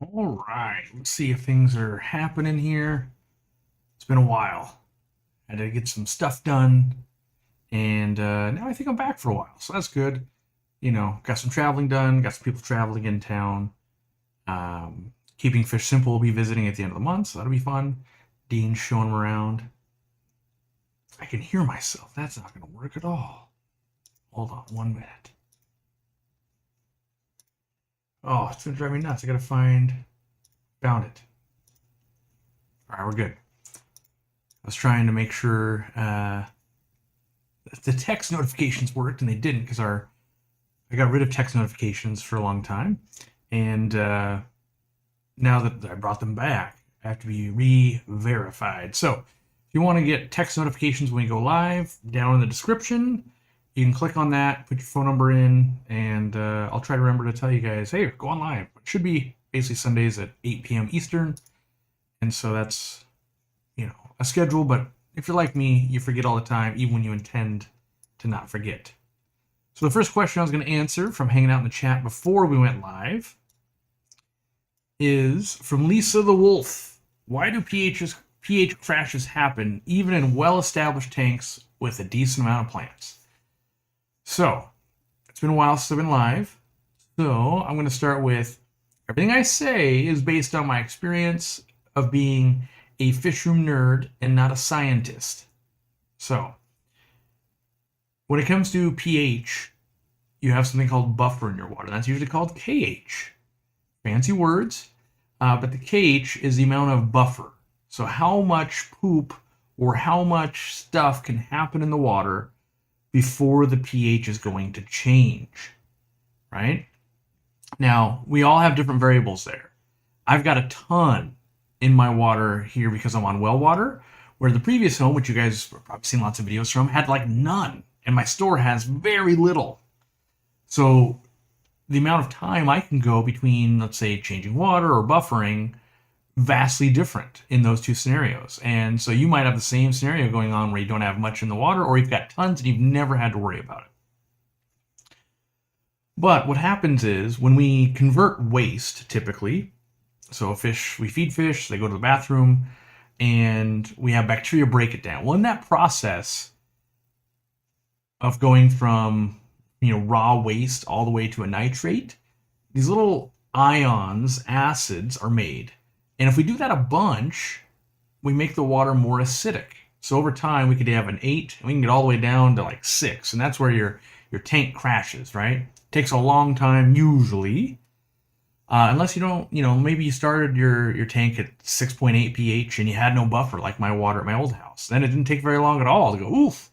All right, let's see if things are happening here. It's been a while. I had to get some stuff done, and now I think I'm back for a while, so that's good. Got some traveling done, got some people traveling in town. Keeping Fish Simple will be visiting at the end of the month, so that'll be fun. Dean's showing them around. I can hear myself. That's not going to work at all. Hold on 1 minute. Oh, it's going to drive me nuts. I got to found it. All right, we're good. I was trying to make sure the text notifications worked, and they didn't because I got rid of text notifications for a long time, and now that I brought them back, I have to be re-verified. So if you want to get text notifications when we go live, down in the description, you can click on that, put your phone number in, and I'll try to remember to tell you guys, hey, go on live. It should be basically Sundays at 8 p.m. Eastern, and so that's a schedule. But if you're like me, you forget all the time, even when you intend to not forget. So the first question I was going to answer from hanging out in the chat before we went live is from Lisa the Wolf. Why do pH crashes happen even in well-established tanks with a decent amount of plants? So, it's been a while since I've been live. So, I'm going to start with everything I say is based on my experience of being a fish room nerd and not a scientist. So, when it comes to pH, you have something called buffer in your water. That's usually called KH. Fancy words, but the KH is the amount of buffer. So how much poop or how much stuff can happen in the water before the pH is going to change, right? Now, we all have different variables there. I've got a ton in my water here because I'm on well water, where the previous home, which you guys have probably seen lots of videos from, had like none, and my store has very little. So the amount of time I can go between, let's say, changing water or buffering, vastly different in those two scenarios. And so you might have the same scenario going on where you don't have much in the water, or you've got tons and you've never had to worry about it. But what happens is when we convert waste, typically, so we feed fish, they go to the bathroom, and we have bacteria break it down. Well, in that process of going from raw waste all the way to a nitrate, these little ions, acids, are made. And if we do that a bunch, we make the water more acidic. So over time, we could have an 8, and we can get all the way down to like 6. And that's where your tank crashes, right? It takes a long time, usually. Unless you don't, maybe you started your tank at 6.8 pH and you had no buffer like my water at my old house. Then it didn't take very long at all to go, oof,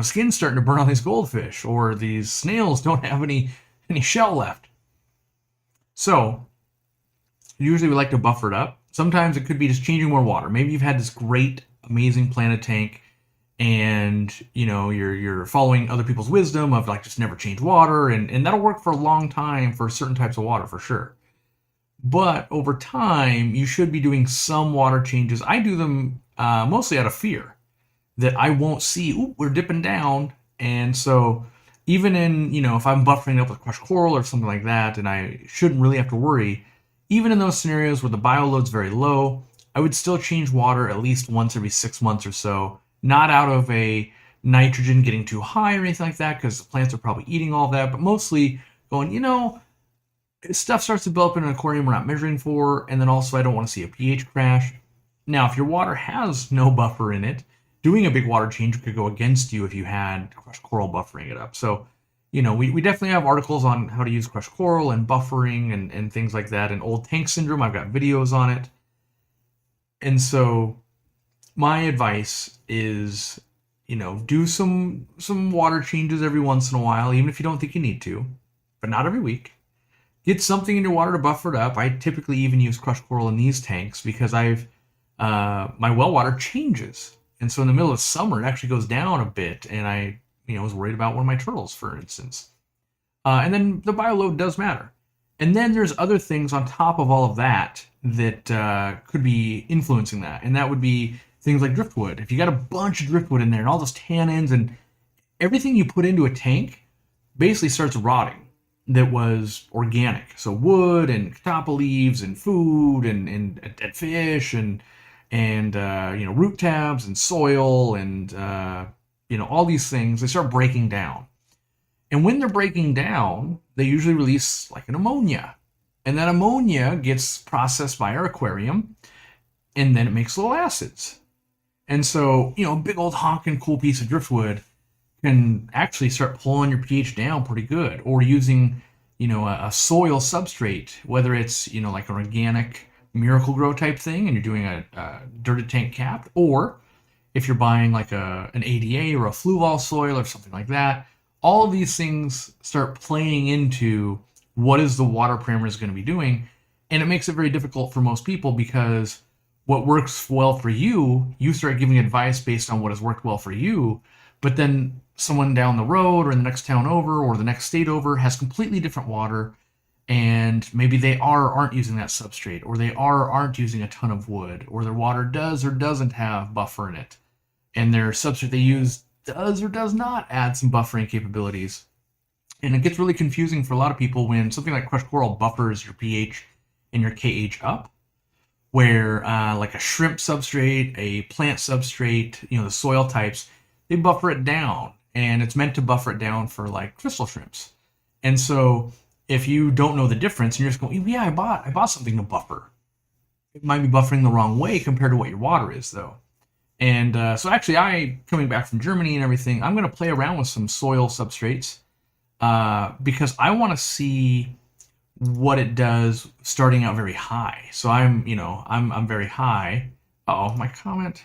skin's starting to burn on these goldfish, or these snails don't have any shell left. So usually we like to buffer it up. Sometimes it could be just changing more water. Maybe you've had this great, amazing planted tank, and you're following other people's wisdom of like just never change water, and that'll work for a long time for certain types of water for sure. But over time, you should be doing some water changes. I do them mostly out of fear that I won't see, ooh, we're dipping down. And so even in, if I'm buffering up with crushed coral or something like that, and I shouldn't really have to worry, even in those scenarios where the bioload's very low, I would still change water at least once every 6 months or so, not out of a nitrogen getting too high or anything like that, because the plants are probably eating all that, but mostly going, stuff starts to build up in an aquarium we're not measuring for, and then also I don't want to see a pH crash. Now, if your water has no buffer in it, doing a big water change could go against you if you had crushed coral buffering it up. So, we definitely have articles on how to use crushed coral and buffering and things like that. And old tank syndrome, I've got videos on it. And so my advice is, do some water changes every once in a while, even if you don't think you need to, but not every week. Get something in your water to buffer it up. I typically even use crushed coral in these tanks because my well water changes. And so in the middle of summer, it actually goes down a bit, and I, was worried about one of my turtles, for instance. And then the bioload does matter. And then there's other things on top of all of that could be influencing that. And that would be things like driftwood. If you got a bunch of driftwood in there and all those tannins and everything you put into a tank basically starts rotting. that was organic. So wood and catappa leaves and food and dead fish and root tabs and soil and all these things. They start breaking down, and when they're breaking down, they usually release like an ammonia, and that ammonia gets processed by our aquarium, and then it makes little acids. And so a big old honking cool piece of driftwood can actually start pulling your pH down pretty good, or using a soil substrate, whether it's like an organic Miracle Grow type thing and you're doing a dirted tank capped, or if you're buying like an ADA or a Fluval soil or something like that. All of these things start playing into what is the water parameters going to be doing, and it makes it very difficult for most people, because what works well for you, you start giving advice based on what has worked well for you, but then someone down the road or in the next town over or the next state over has completely different water, and maybe they aren't using that substrate, or they aren't using a ton of wood, or their water does or doesn't have buffer in it, and their substrate they use does or does not add some buffering capabilities. And it gets really confusing for a lot of people when something like crushed coral buffers your pH and your KH up, where like a shrimp substrate, a plant substrate, the soil types, they buffer it down, and it's meant to buffer it down for like crystal shrimps. And so if you don't know the difference and you're just going, yeah, I bought something to buffer, it might be buffering the wrong way compared to what your water is, though. And so actually, coming back from Germany and everything, I'm going to play around with some soil substrates because I want to see what it does starting out very high. So I'm very high. Uh-oh, my comment.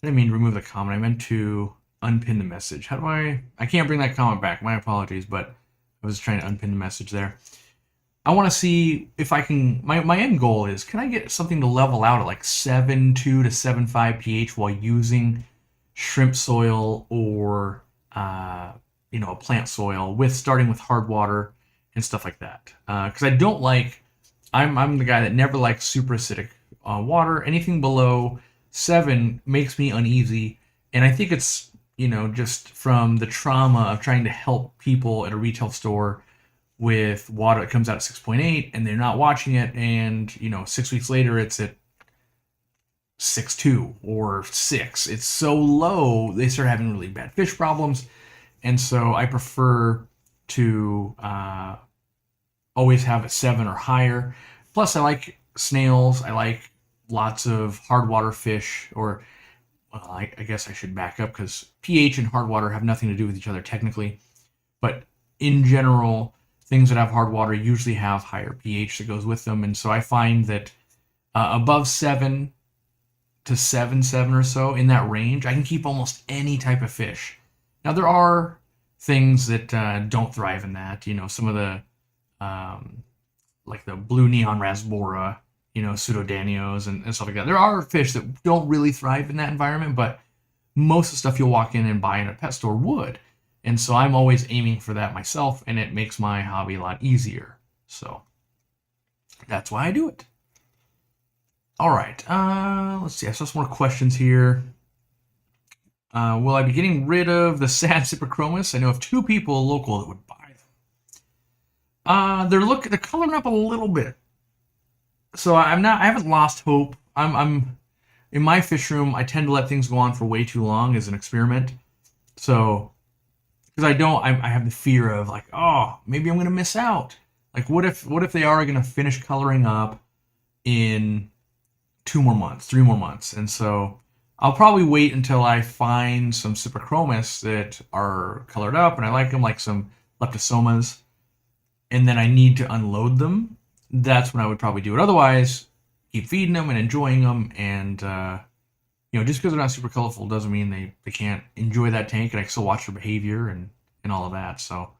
I didn't mean to remove the comment. I meant to unpin the message. How do I can't bring that comment back. My apologies, but I was trying to unpin the message there. I want to see if I can, my end goal is, can I get something to level out at like 7.2 to 7.5 pH while using shrimp soil or, a plant soil, starting with hard water and stuff like that. Because I don't like, I'm the guy that never likes super acidic water. Anything below 7 makes me uneasy. And I think it's, just from the trauma of trying to help people at a retail store with water that comes out at 6.8 and they're not watching it, and 6 weeks later it's at 6.2 or 6. It's so low they start having really bad fish problems. And so I prefer to always have a 7 or higher. Plus I like snails, I like lots of hard water fish, or I guess I should back up, because pH and hard water have nothing to do with each other technically, but in general, things that have hard water usually have higher pH that goes with them. And so I find that above 7 to 7.7 or so, in that range, I can keep almost any type of fish. Now, there are things that don't thrive in that. Some of the, like the blue neon rasbora, pseudodanios and stuff like that. There are fish that don't really thrive in that environment, but most of the stuff you'll walk in and buy in a pet store would. And so I'm always aiming for that myself, and it makes my hobby a lot easier. So that's why I do it. All right, let's see. I saw some more questions here. Will I be getting rid of the sad chromis? I know of 2 people local that would buy them. They're coloring up a little bit. So I haven't lost hope. I'm in my fish room, I tend to let things go on for way too long as an experiment. So, because I have the fear of like, oh, maybe I'm going to miss out. Like, what if they are going to finish coloring up in 2 more months, 3 more months? And so I'll probably wait until I find some chromis that are colored up and I like them, like some leptosomas, and then I need to unload them. That's when I would probably do it. Otherwise, keep feeding them and enjoying them, and just because they're not super colorful doesn't mean they can't enjoy that tank, and I can still watch their behavior and all of that. So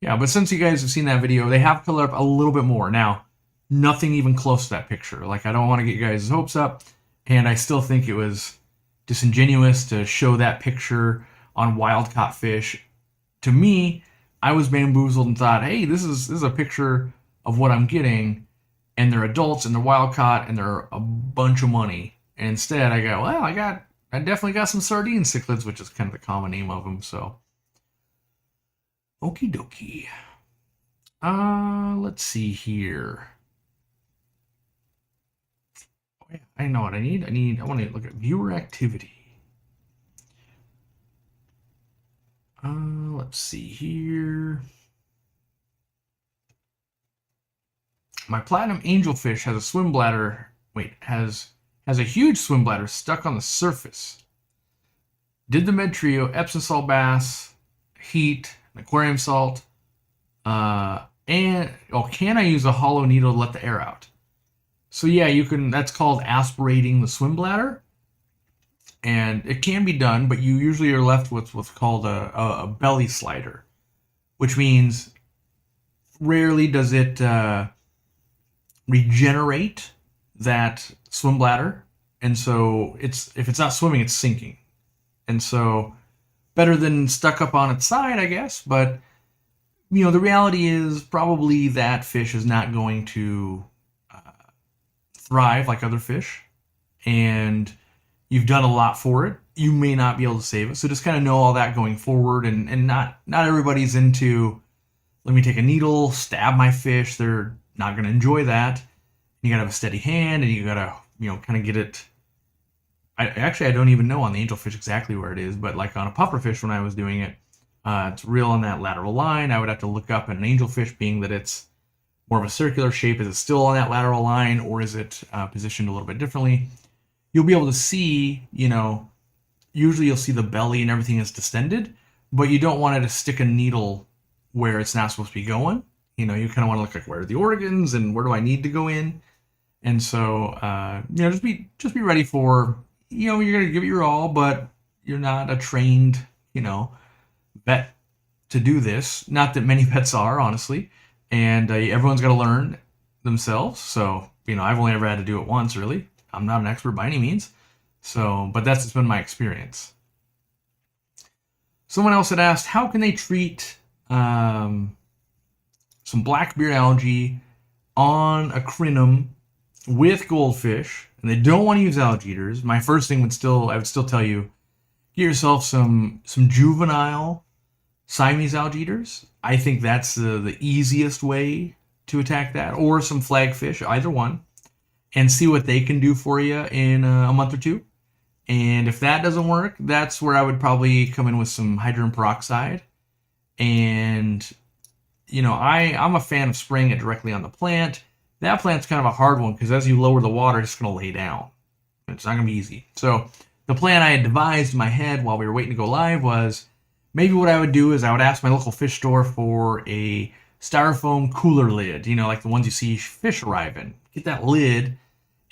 yeah, but since you guys have seen that video, they have colored up a little bit more. Now, nothing even close to that picture. Like, I don't want to get you guys' hopes up, and I still think it was disingenuous to show that picture on wild caught fish. To me, I was bamboozled and thought, hey, this is a picture of what I'm getting, and they're adults and they're wild caught and they're a bunch of money. And instead I go, well, I definitely got some sardine cichlids, which is kind of the common name of them. So okie dokie. Let's see here. I know what I need. I want to look at viewer activity. Let's see here. My platinum angelfish has a swim bladder. Wait, has a huge swim bladder stuck on the surface. Did the med trio, Epsom salt baths, heat, aquarium salt, and can I use a hollow needle to let the air out? So yeah, you can. That's called aspirating the swim bladder, and it can be done, but you usually are left with what's called a belly slider, which means rarely does it regenerate that swim bladder, and so if it's not swimming, it's sinking, and so better than stuck up on its side, I guess. But the reality is probably that fish is not going to thrive like other fish, and you've done a lot for it. You may not be able to save it, so just kind of know all that going forward, and not everybody's into, let me take a needle, stab my fish. They're not going to enjoy that. You got to have a steady hand, and you got to kind of get it. I don't even know on the angelfish exactly where it is, but like on a pufferfish when I was doing it, it's real on that lateral line. I would have to look up at an angelfish, being that it's more of a circular shape. Is it still on that lateral line, or is it positioned a little bit differently? You'll be able to see, usually you'll see the belly and everything is distended, but you don't want to stick a needle where it's not supposed to be going. You kind of want to look like, where are the organs and where do I need to go in? And so, just be ready for, you're going to give it your all, but you're not a trained, vet to do this. Not that many vets are, honestly. And everyone's got to learn themselves. So, I've only ever had to do it once, really. I'm not an expert by any means. So, but that's been my experience. Someone else had asked, how can they treat some blackbeard algae on a crinum with goldfish, and they don't want to use algae eaters? My first thing I would still tell you, get yourself some juvenile Siamese algae eaters. I think that's the easiest way to attack that, or some flagfish, either one, and see what they can do for you in a month or two. And if that doesn't work, that's where I would probably come in with some hydrogen peroxide. And I'm a fan of spraying it directly on the plant. That plant's kind of a hard one, because as you lower the water, it's going to lay down. It's not going to be easy. So the plan I had devised in my head while we were waiting to go live was, maybe what I would do is I would ask my local fish store for a styrofoam cooler lid, like the ones you see fish arrive in. Get that lid,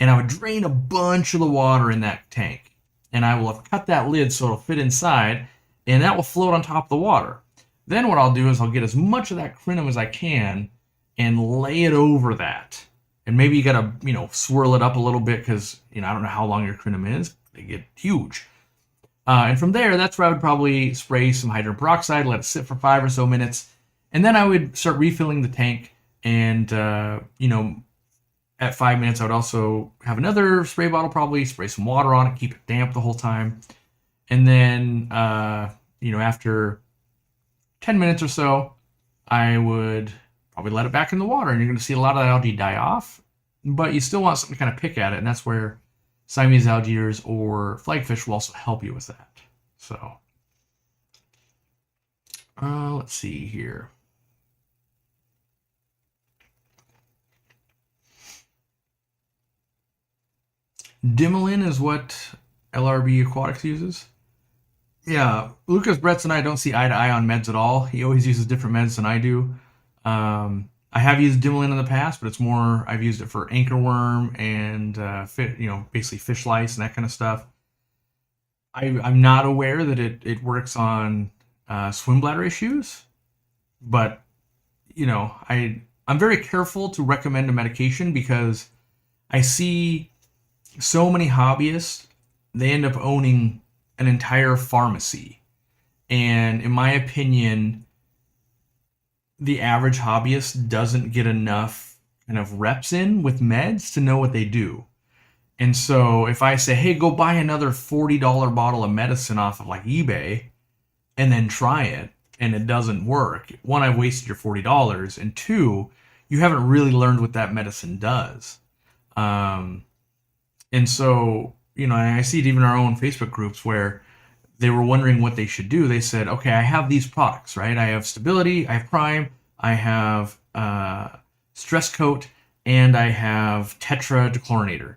and I would drain a bunch of the water in that tank. And I will have cut that lid so it'll fit inside, and that will float on top of the water. Then what I'll do is I'll get as much of that crinum as I can and lay it over that. And maybe you got to, swirl it up a little bit, because, I don't know how long your crinum is. They get huge. And from there, that's where I would probably spray some hydrogen peroxide, let it sit for 5 or so minutes. And then I would start refilling the tank. And, at 5 minutes, I would also have another spray bottle, probably spray some water on it, keep it damp the whole time. And then, after 10 minutes or so, I would probably let it back in the water, and you're going to see a lot of that algae die off. But you still want something to kind of pick at it, and that's where Siamese algae eaters or flagfish will also help you with that. So, let's see here. Dimilin is what LRB Aquatics uses. Yeah, Lucas Bretz and I don't see eye to eye on meds at all. He always uses different meds than I do. I have used Dimilin in the past, but it's more, I've used it for anchorworm and basically fish lice and that kind of stuff. I'm not aware that it works on swim bladder issues, but I'm very careful to recommend a medication, because I see so many hobbyists, they end up owning an entire pharmacy. And in my opinion, the average hobbyist doesn't get enough kind of reps in with meds to know what they do. And so if I say, hey, go buy another $40 bottle of medicine off of like eBay and then try it, and it doesn't work, one, I've wasted your $40, and two, you haven't really learned what that medicine does. Um, and so, I see it even in our own Facebook groups where they were wondering what they should do. They said, okay, I have these products, right? I have Stability, I have Prime, I have Stress Coat, and I have Tetra Dechlorinator.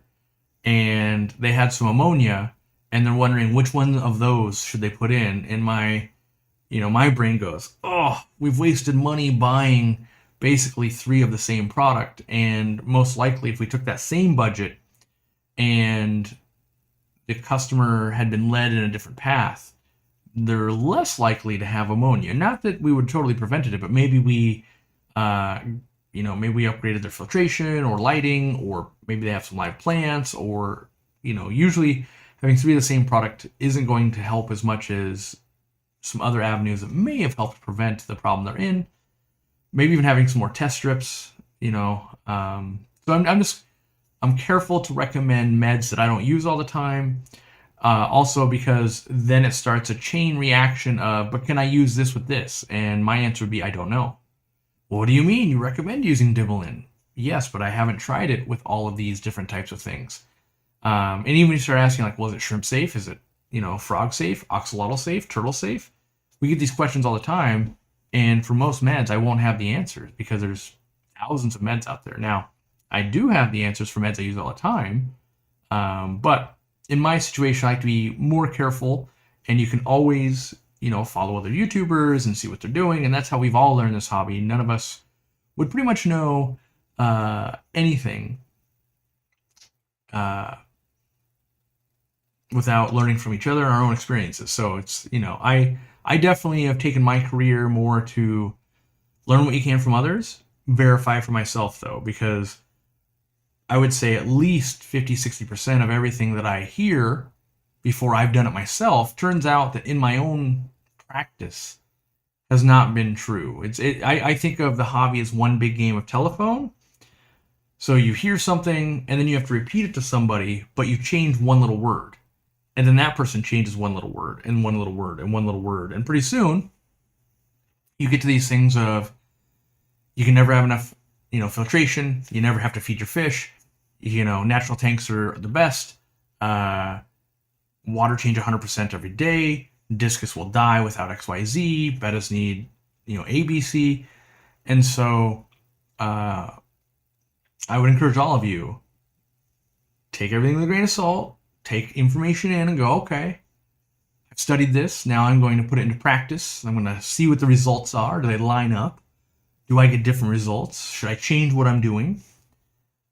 And they had some ammonia, and they're wondering which one of those should they put in. And my brain goes, oh, we've wasted money buying basically 3 of the same product. And most likely, if we took that same budget and the customer had been led in a different path, they're less likely to have ammonia. Not that we would totally prevented it, but maybe we, maybe we upgraded their filtration or lighting, or maybe they have some live plants, or, usually having 3 of the same product isn't going to help as much as some other avenues that may have helped prevent the problem they're in. Maybe even having some more test strips, So I'm careful to recommend meds that I don't use all the time. Also because then it starts a chain reaction of, but can I use this with this? And my answer would be, I don't know. What do you mean? You recommend using Dibblin? Yes, but I haven't tried it with all of these different types of things. And even when you start asking, like, well, is it shrimp safe? Is it, frog safe, axolotl safe, turtle safe? We get these questions all the time. And for most meds, I won't have the answers because there's thousands of meds out there. Now, I do have the answers for meds I use all the time. But in my situation, I like to be more careful, and you can always, follow other YouTubers and see what they're doing. And that's how we've all learned this hobby. None of us would pretty much know anything without learning from each other and our own experiences. So it's, I definitely have taken my career more to learn what you can from others, verify for myself though, because I would say at least 50-60% of everything that I hear before I've done it myself turns out that in my own practice has not been true. I think of the hobby as one big game of telephone. So you hear something and then you have to repeat it to somebody, but you change one little word. And then that person changes one little word and one little word and one little word. And pretty soon you get to these things of you can never have enough, filtration. You never have to feed your fish. Natural tanks are the best. Water change 100% every day. Discus will die without XYZ. Bettas need, ABC. And so I would encourage all of you, take everything with a grain of salt, take information in and go, okay, I've studied this. Now I'm going to put it into practice. I'm going to see what the results are. Do they line up? Do I get different results? Should I change what I'm doing?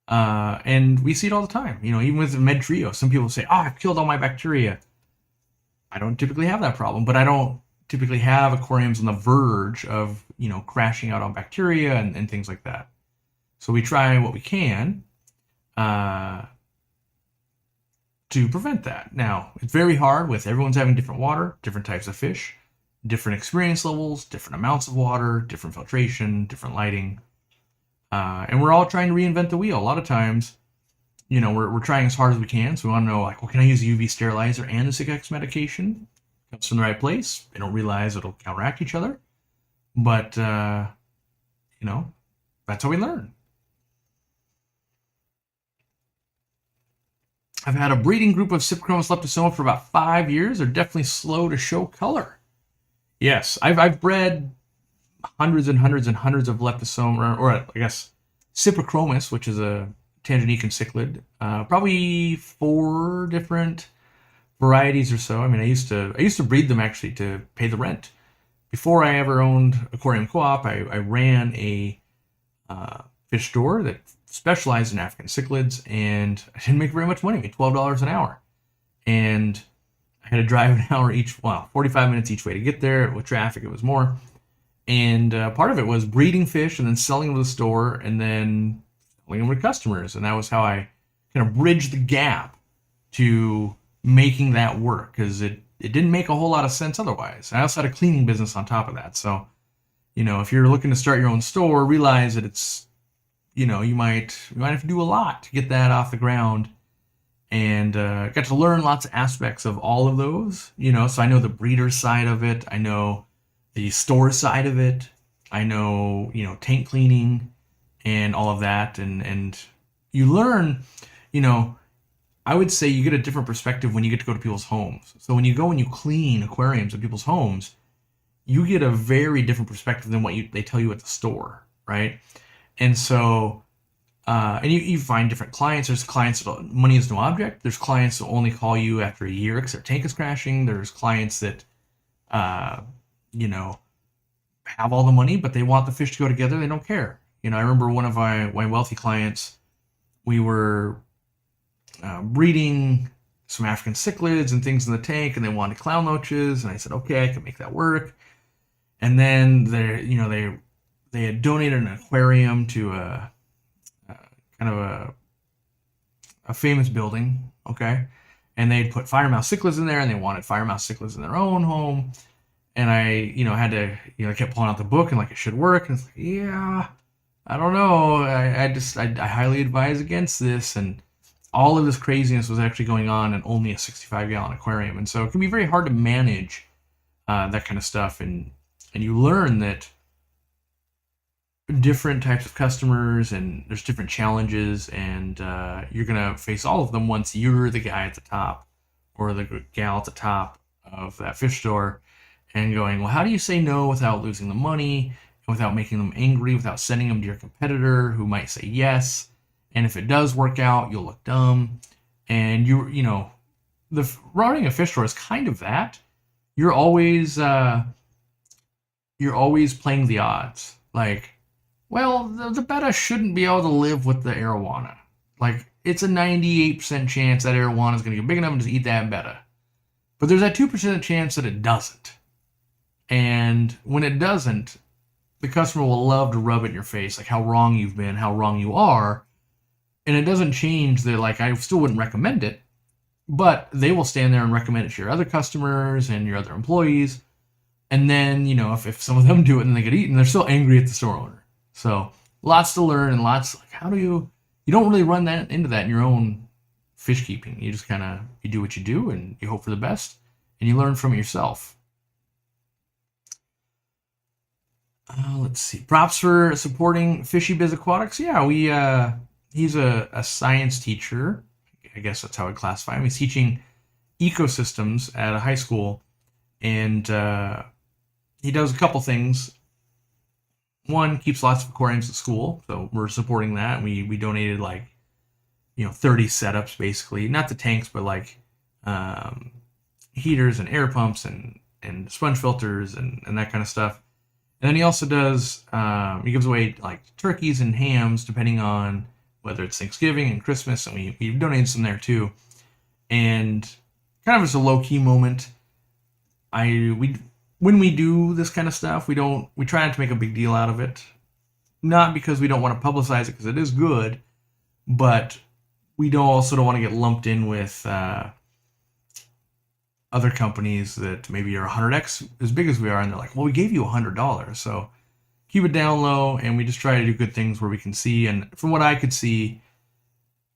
And we see it all the time. Even with the Med Trio, some people say, oh, I've killed all my bacteria. I don't typically have that problem, but I don't typically have aquariums on the verge of, crashing out on bacteria and things like that. So we try what we can to prevent that. Now, it's very hard with everyone's having different water, different types of fish, different experience levels, different amounts of water, different filtration, different lighting. And we're all trying to reinvent the wheel. A lot of times, we're trying as hard as we can. So we want to know, like, well, can I use a UV sterilizer and the 6X medication? Comes from the right place. They don't realize it'll counteract each other. But, that's how we learn. I've had a breeding group of Cyprochromos leptosoma for about 5 years. They're definitely slow to show color. Yes, I've bred hundreds and hundreds and hundreds of leptosoma, or I guess Cyprochromos, which is a Tanganyikan cichlid. Probably 4 different varieties or so. I mean, I used to breed them actually to pay the rent. Before I ever owned Aquariumcoop, I ran a fish store that specialized in African cichlids, and I didn't make very much money. I made $12 an hour, and I had to drive an hour 45 minutes each way to get there. With traffic, it was more. And part of it was breeding fish and then selling them to the store and then selling them to customers. And that was how I kind of bridged the gap to making that work, because it didn't make a whole lot of sense otherwise. I also had a cleaning business on top of that. So, if you're looking to start your own store, realize that it's, you might have to do a lot to get that off the ground. And got to learn lots of aspects of all of those, so I know the breeder side of it. I know the store side of it. I know, tank cleaning and all of that. And you learn, you know, I would say you get a different perspective when you get to go to people's homes. So when you go and you clean aquariums at people's homes, you get a very different perspective than what they tell you at the store, right? And so, and you find different clients. There's clients that money is no object. There's clients that only call you after a year because their tank is crashing. There's clients that, uh, you know, have all the money, but they want the fish to go together. They don't care. I remember one of my wealthy clients, we were breeding some African cichlids and things in the tank, and they wanted clown loaches, and I said, okay, I can make that work. And then they had donated an aquarium to a kind of a famous building, okay, and they'd put firemouth cichlids in there, and they wanted firemouth cichlids in their own home. And I, had to, I kept pulling out the book and like it should work. And it's like, yeah, I don't know. I highly advise against this. And all of this craziness was actually going on in only a 65-gallon aquarium. And so it can be very hard to manage that kind of stuff. And you learn that different types of customers and there's different challenges, and you're going to face all of them once you're the guy at the top or the gal at the top of that fish store. And going, well, how do you say no without losing the money, and without making them angry, without sending them to your competitor who might say yes? And if it does work out, you'll look dumb. And running a fish store is kind of that. You're always playing the odds. Like, well, the betta shouldn't be able to live with the arowana. Like, it's a 98% chance that arowana is going to get big enough and just eat that betta. But there's that 2% chance that it doesn't. And when it doesn't, the customer will love to rub it in your face, like how wrong you've been, how wrong you are. And it doesn't change that, like, I still wouldn't recommend it, but they will stand there and recommend it to your other customers and your other employees. And then, if some of them do it and they get eaten, they're still angry at the store owner. So lots to learn, and lots, like, how do you don't really run into that in your own fish keeping. You just kind of, you do what you do and you hope for the best and you learn from it yourself. Let's see. Props for supporting Fishy Biz Aquatics. Yeah, he's a science teacher. I guess that's how I'd classify him. He's teaching ecosystems at a high school, and he does a couple things. One, keeps lots of aquariums at school, so we're supporting that. We donated 30 setups basically, not the tanks, but like heaters and air pumps and sponge filters and that kind of stuff. And then he also does, he gives away like turkeys and hams depending on whether it's Thanksgiving and Christmas, and we donated some there too. And kind of as a low-key moment, when we do this kind of stuff, we try not to make a big deal out of it. Not because we don't want to publicize it, because it is good, but we also don't want to get lumped in with other companies that maybe are 100x as big as we are, and they're like, well, we gave you $100. So keep it down low, and we just try to do good things where we can see. And from what I could see,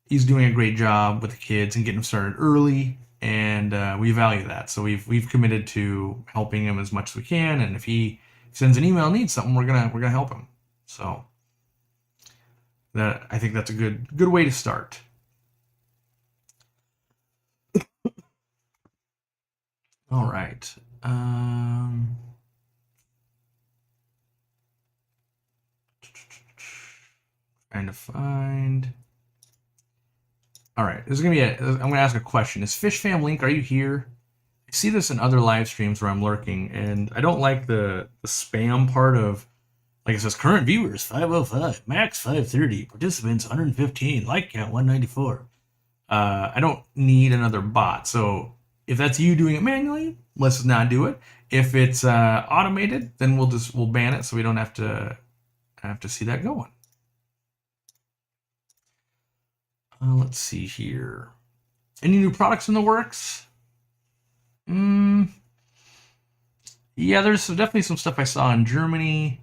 he's doing a great job with the kids and getting them started early, and we value that. So we've committed to helping him as much as we can, and if he sends an email and needs something, we're gonna help him. So I think that's a good way to start. All right. Trying to find. All right. This is gonna be I'm gonna ask a question. Is Fishfam Link? Are you here? I see this in other live streams where I'm lurking, and I don't like the spam part of, like, it says current viewers 505, max 530, participants 115, like count 194. I don't need another bot. So if that's you doing it manually, let's not do it. If it's automated, then we'll ban it so we don't have to see that going. Let's see here. Any new products in the works? Yeah, there's definitely some stuff I saw in Germany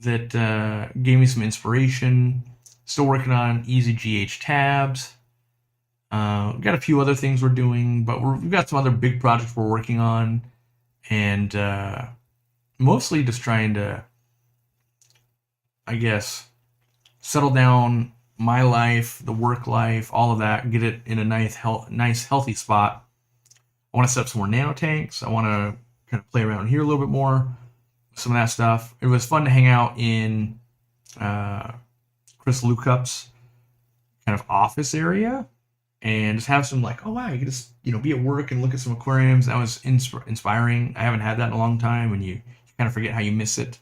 that gave me some inspiration. Still working on easy GH tabs. We've got a few other things we're doing, but we've got some other big projects we're working on, and mostly just trying to, I guess, settle down my life, the work life, all of that, get it in a nice healthy spot. I want to set up some more nano tanks. I want to kind of play around here a little bit more, some of that stuff. It was fun to hang out in Chris Lukup's kind of office area and just have some like, oh wow, you can just be at work and look at some aquariums. That was inspiring. I haven't had that in a long time, and you kind of forget how you miss it.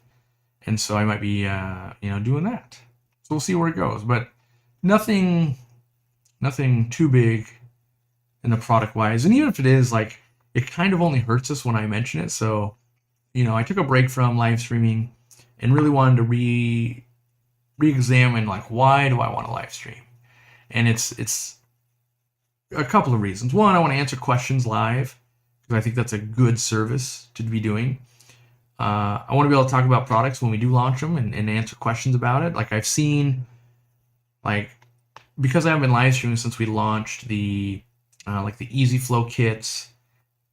And so I might be doing that. So we'll see where it goes, but nothing too big in the product wise. And even if it is, like, it kind of only hurts us when I mention it. So I took a break from live streaming and really wanted to re-examine, like, why do I want to live stream? And it's a couple of reasons. One, I want to answer questions live because I think that's a good service to be doing. I want to be able to talk about products when we do launch them and answer questions about it. Like, I've seen, like, because I haven't been live streaming since we launched the the Easy Flow kits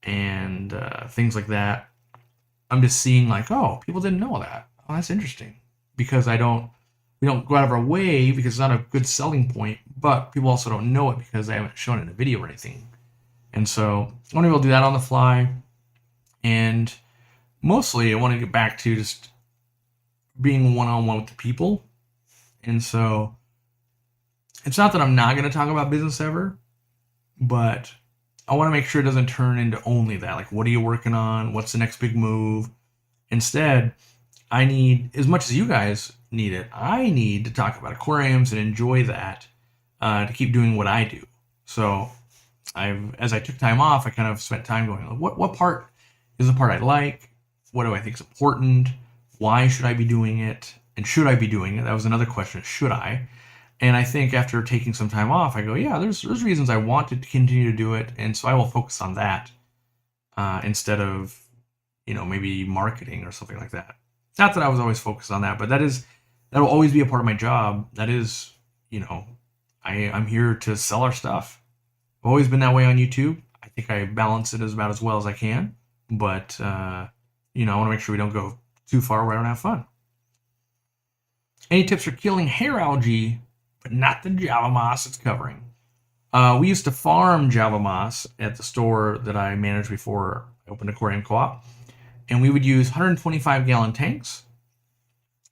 and things like that, I'm just seeing like, oh, people didn't know that. Oh, that's interesting. Because we don't go out of our way because it's not a good selling point, but people also don't know it because I haven't shown it in a video or anything. And so I want to be able to do that on the fly. And mostly I want to get back to just being one-on-one with the people. And so it's not that I'm not going to talk about business ever, but I want to make sure it doesn't turn into only that. Like, what are you working on? What's the next big move? Instead, I need, as much as you guys need it, I need to talk about aquariums and enjoy that to keep doing what I do. So as I took time off, I kind of spent time going, what part is the part I like? What do I think is important? Why should I be doing it? And should I be doing it? That was another question. Should I? And I think after taking some time off, I go, yeah, there's reasons I want to continue to do it. And so I will focus on that instead of, maybe marketing or something like that. Not that I was always focused on that, but that'll always be a part of my job. That is, I'm here to sell our stuff. I've always been that way on YouTube. I think I balance it about as well as I can. But, I want to make sure we don't go too far where I don't have fun. Any tips for killing hair algae, but not the Java moss it's covering? We used to farm Java moss at the store that I managed before I opened Aquariumcoop. And we would use 125-gallon tanks.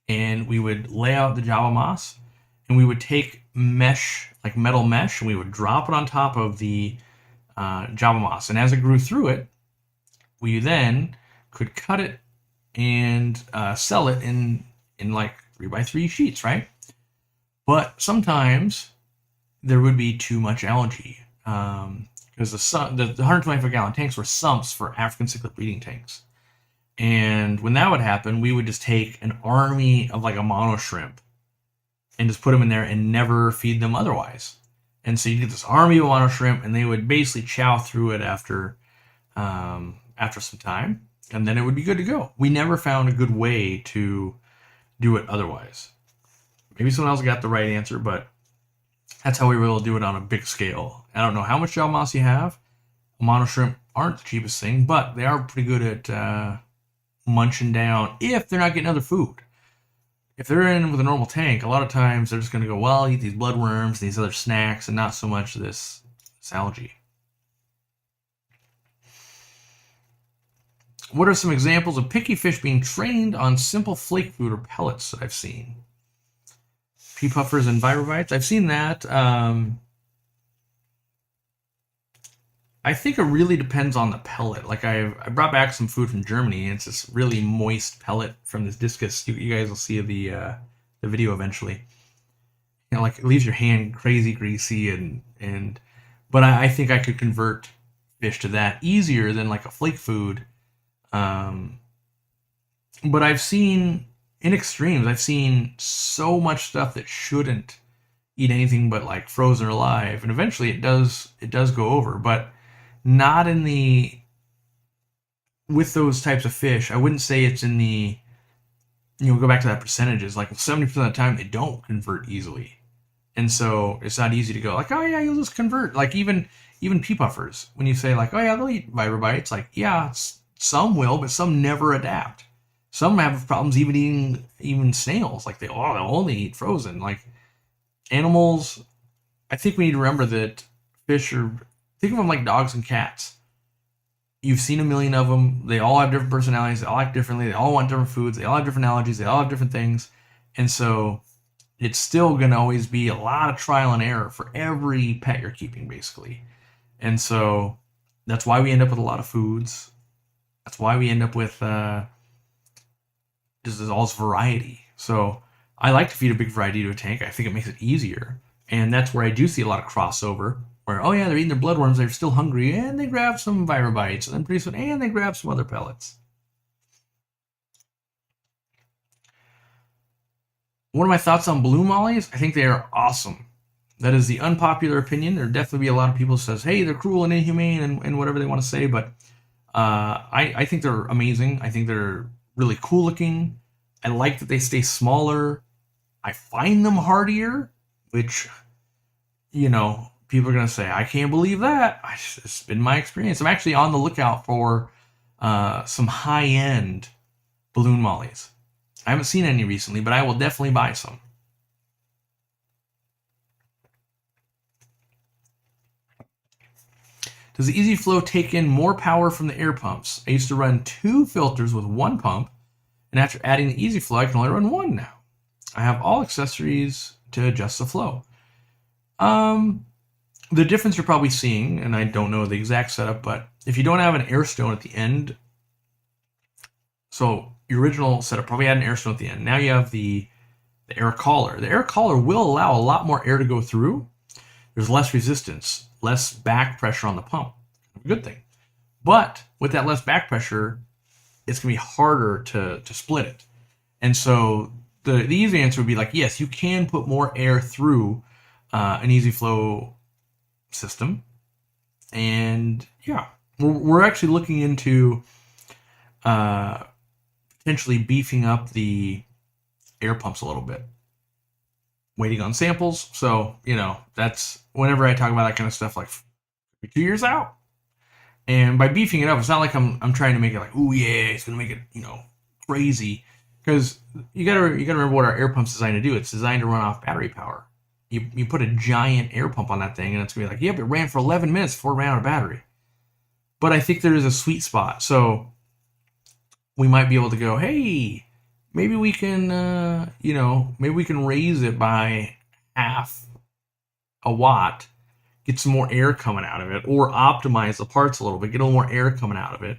And we would lay out the Java moss. And we would take mesh, like metal mesh, and we would drop it on top of the Java moss. And as it grew through it, we then could cut it and sell it in like 3x3 sheets, right? But sometimes there would be too much algae because the 125-gallon tanks were sumps for African cichlid breeding tanks. And when that would happen, we would just take an army of like a mono shrimp and just put them in there and never feed them otherwise. And so you get this army of mono shrimp, and they would basically chow through it after some time, and then it would be good to go. We never found a good way to do it otherwise. Maybe someone else got the right answer, but that's how we were able to do it on a big scale. I don't know how much gel moss you have. Mono shrimp aren't the cheapest thing, but they are pretty good at munching down if they're not getting other food. If they're in with a normal tank, a lot of times they're just going to go, well, eat these bloodworms, these other snacks, and not so much this algae. What are some examples of picky fish being trained on simple flake food or pellets that I've seen? Pea puffers and virobites. I've seen that. I think it really depends on the pellet. Like I brought back some food from Germany, and it's this really moist pellet from this discus. You guys will see the video eventually. Like it leaves your hand crazy greasy but I think I could convert fish to that easier than like a flake food. But I've seen in extremes, I've seen so much stuff that shouldn't eat anything but like frozen or live, and eventually it does go over, but not with those types of fish. I wouldn't say it's in the, go back to that percentages, like 70% of the time they don't convert easily. And so it's not easy to go like, oh yeah, you'll just convert. Like even pea puffers, when you say like, oh yeah, they'll eat virobites, like yeah, some will, but some never adapt. Some have problems even eating even snails. Like they'll only eat frozen. Like animals, I think we need to remember that fish are, think of them like dogs and cats. You've seen a million of them. They all have different personalities. They all act differently. They all want different foods. They all have different allergies. They all have different things. And so it's still going to always be a lot of trial and error for every pet you're keeping, basically. And so that's why we end up with a lot of foods. That's why we end up with just all this variety. So I like to feed a big variety to a tank. I think it makes it easier. And that's where I do see a lot of crossover. Where, oh yeah, they're eating their bloodworms, they're still hungry, and they grab some virobites, and then pretty soon, and they grab some other pellets. What are my thoughts on balloon mollies? I think they are awesome. That is the unpopular opinion. There'll definitely be a lot of people who says, hey, they're cruel and inhumane and whatever they want to say, but I think they're amazing. I think they're really cool looking. I like that they stay smaller. I find them hardier, which, you know, people are going to say, I can't believe that. It's been my experience. I'm actually on the lookout for some high-end balloon mollies. I haven't seen any recently, but I will definitely buy some. Does the Easy Flow take in more power from the air pumps? I used to run 2 filters with 1 pump, and after adding the Easy Flow, I can only run 1 now. I have all accessories to adjust the flow. The difference you're probably seeing, and I don't know the exact setup, but if you don't have an air stone at the end, so your original setup probably had an air stone at the end. Now you have the air collar. The air collar will allow a lot more air to go through. There's less resistance, less back pressure on the pump. Good thing. But with that less back pressure, it's going to be harder to split it. And so the easy answer would be like, yes, you can put more air through an Easy Flow system. And yeah, we're actually looking into potentially beefing up the air pumps a little bit. Waiting on samples. So, you know, that's whenever I talk about that kind of stuff, like 2 years out. And by beefing it up, it's not like I'm trying to make it like, oh yeah, it's gonna make it, you know, crazy. Because you gotta remember what our air pump's designed to do. It's designed to run off battery power. You put a giant air pump on that thing, and it's gonna be like, yep, it ran for 11 minutes before it ran out of battery. But I think there is a sweet spot. So we might be able to go, hey, maybe we can, you know, maybe we can raise it by half a watt, get some more air coming out of it, or optimize the parts a little bit, get a little more air coming out of it.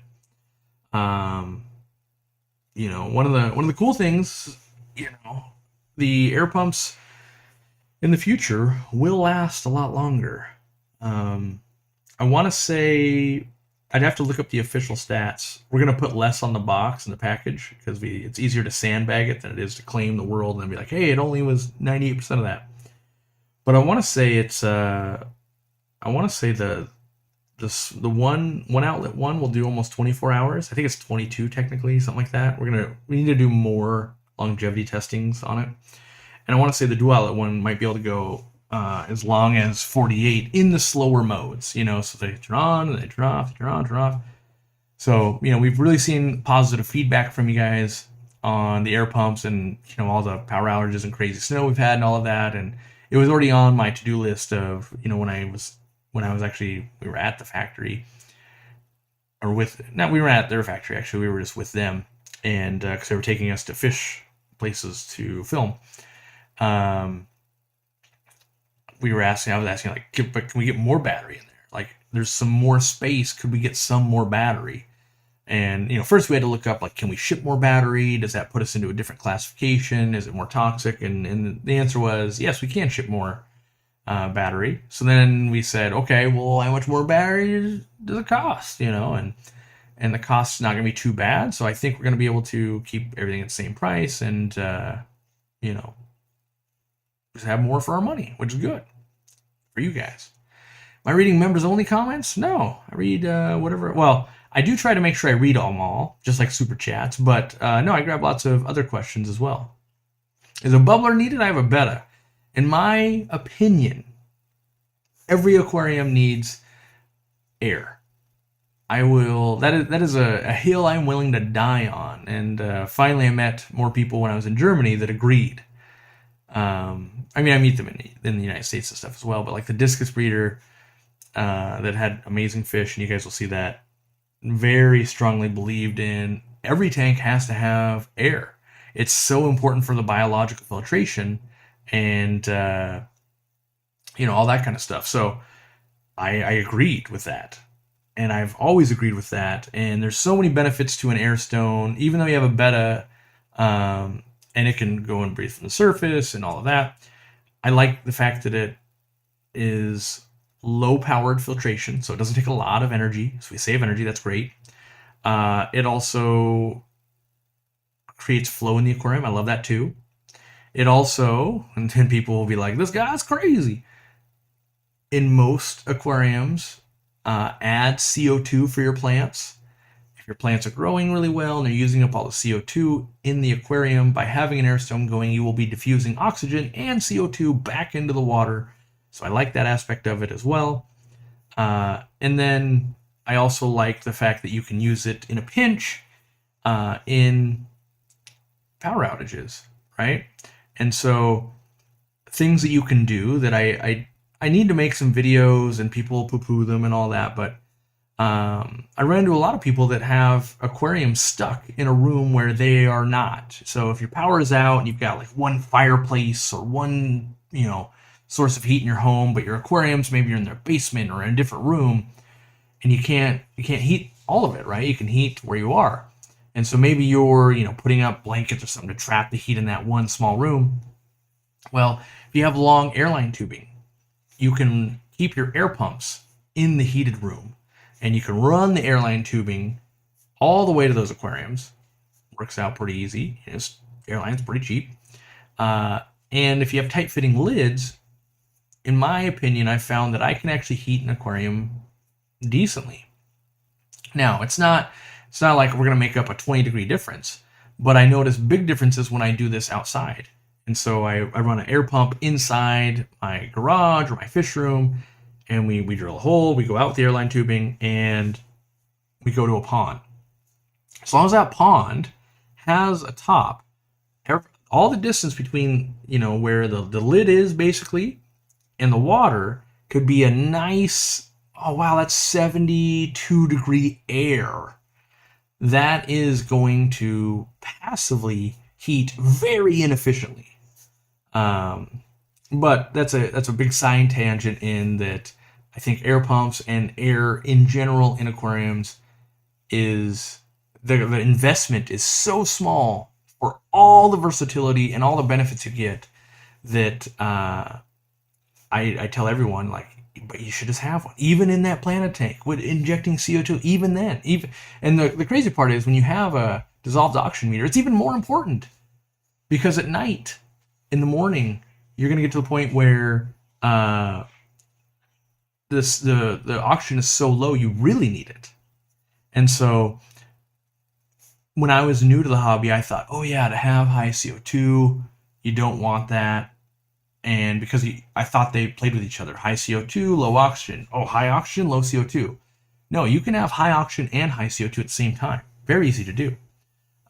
You know, one of the cool things, you know, the air pumps in the future will last a lot longer. I want to say I'd have to look up the official stats. We're going to put less on the box and the package because it's easier to sandbag it than it is to claim the world and be like, hey, it only was 98% of that. But I want to say it's I want to say the one outlet one will do almost 24 hours. I think it's 22 technically, something like that. We need to do more longevity testings on it. And I want to say the dual outlet one might be able to go as long as 48 in the slower modes, you know, so they turn on and they turn off, turn on, turn off. So, you know, we've really seen positive feedback from you guys on the air pumps and, you know, all the power outages and crazy snow we've had and all of that. And it was already on my to-do list of, you know, when I was actually, we were at the factory or we were at their factory, actually, we were just with them. And because they were taking us to fish places to film. I was asking, like, can we get more battery in there? Like, there's some more space. Could we get some more battery? And, you know, first we had to look up, like, can we ship more battery? Does that put us into a different classification? Is it more toxic? And the answer was, yes, we can ship more battery. So then we said, okay, well, how much more battery does it cost? You know, and the cost's not going to be too bad. So I think we're going to be able to keep everything at the same price and, you know, just have more for our money, which is good for you guys. Am I reading members only comments? No, I read whatever. Well, I do try to make sure I read them all, just like super chats. But no, I grab lots of other questions as well. Is a bubbler needed? I have a betta. In my opinion, every aquarium needs air. That is a hill I'm willing to die on. And finally, I met more people when I was in Germany that agreed. I mean, I meet them in the United States and stuff as well, but like the discus breeder that had amazing fish, and you guys will see that, very strongly believed in every tank has to have air. It's so important for the biological filtration and all that kind of stuff. So I agreed with that. And I've always agreed with that. And there's so many benefits to an air stone, even though you have a betta, and it can go and breathe from the surface and all of that. I like the fact that it is low-powered filtration, so it doesn't take a lot of energy. So we save energy, that's great. It also creates flow in the aquarium. I love that too. It also, and then people will be like, this guy's crazy. In most aquariums, add CO2 for your plants. If your plants are growing really well and they're using up all the CO2 in the aquarium, by having an air stone going, you will be diffusing oxygen and CO2 back into the water. So I like that aspect of it as well. And then I also like the fact that you can use it in a pinch in power outages, right? And so things that you can do that I need to make some videos and people poo-poo them and all that, but I run into a lot of people that have aquariums stuck in a room where they are not. So if your power is out and you've got like one fireplace or one, source of heat in your home, but your aquariums, maybe you're in their basement or in a different room, and you can't heat all of it, right? You can heat where you are. And so maybe you're, putting up blankets or something to trap the heat in that one small room. Well, if you have long airline tubing, you can keep your air pumps in the heated room, and you can run the airline tubing all the way to those aquariums. Works out pretty easy. Airline's pretty cheap. And if you have tight-fitting lids, in my opinion, I found that I can actually heat an aquarium decently. Now, it's not like we're going to make up a 20-degree difference, but I notice big differences when I do this outside. And so I run an air pump inside my garage or my fish room, and we drill a hole, we go out with the airline tubing, and we go to a pond. As long as that pond has a top, all the distance between, where the lid is basically and the water could be a nice, oh wow, that's 72-degree air. That is going to passively heat very inefficiently. But that's a big side tangent in that I think air pumps and air in general in aquariums is the investment is so small for all the versatility and all the benefits you get that I tell everyone, like, but you should just have one, even in that planet tank with injecting CO2. Even then, and the crazy part is when you have a dissolved oxygen meter, it's even more important, because at night, in the morning, you're going to get to the point where the oxygen is so low you really need it. And so when I was new to the hobby, I thought, oh yeah, to have high CO2, you don't want that. And because I thought they played with each other, high CO2, low oxygen. Oh, high oxygen, low CO2. No, you can have high oxygen and high CO2 at the same time. Very easy to do.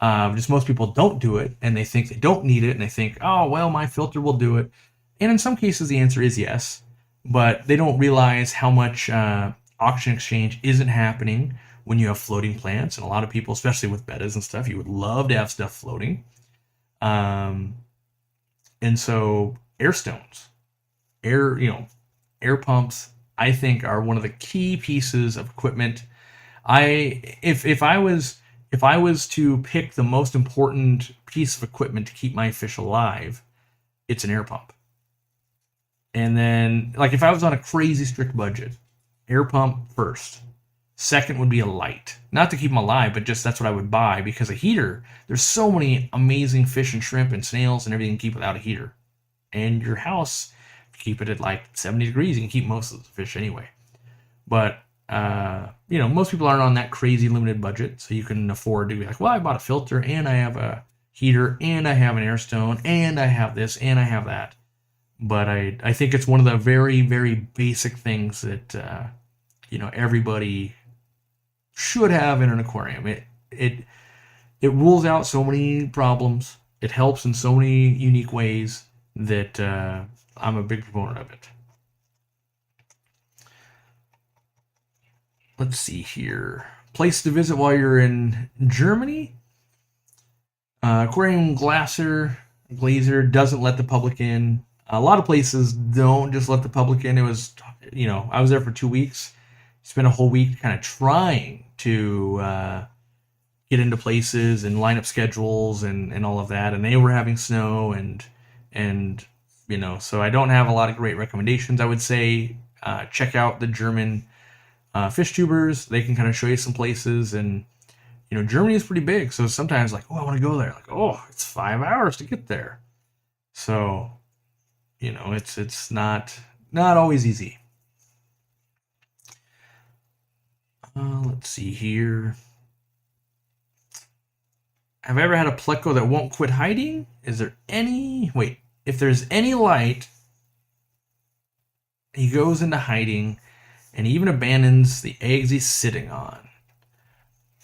Just most people don't do it, and they think they don't need it, and they think, oh, well, my filter will do it. And in some cases, the answer is yes, but they don't realize how much oxygen exchange isn't happening when you have floating plants. And a lot of people, especially with bettas and stuff, you would love to have stuff floating. And so air stones, air pumps, I think are one of the key pieces of equipment. If I was to pick the most important piece of equipment to keep my fish alive, it's an air pump. And then, like, if I was on a crazy strict budget, air pump first. Second would be a light. Not to keep them alive, but just that's what I would buy, because a heater, there's so many amazing fish and shrimp and snails and everything you can keep without a heater. And your house, if you keep it at like 70 degrees, you can keep most of the fish anyway. But, most people aren't on that crazy limited budget, so you can afford to be like, well, I bought a filter, and I have a heater, and I have an air stone, and I have this, and I have that. But I think it's one of the very, very basic things that, everybody should have in an aquarium. It rules out so many problems. It helps in so many unique ways that I'm a big proponent of it. Let's see here. Place to visit while you're in Germany. Aquarium Glazer doesn't let the public in. A lot of places don't just let the public in. It was, I was there for 2 weeks. Spent a whole week kind of trying to get into places and line up schedules and all of that. And they were having snow and so I don't have a lot of great recommendations. I would say check out the German fish tubers. They can kind of show you some places, and Germany is pretty big, so sometimes like, oh, I want to go there. Like, oh, it's 5 hours to get there. So, it's not always easy. Let's see here. Have I ever had a pleco that won't quit hiding? Is there any? Wait, if there's any light, he goes into hiding, and he even abandons the eggs he's sitting on.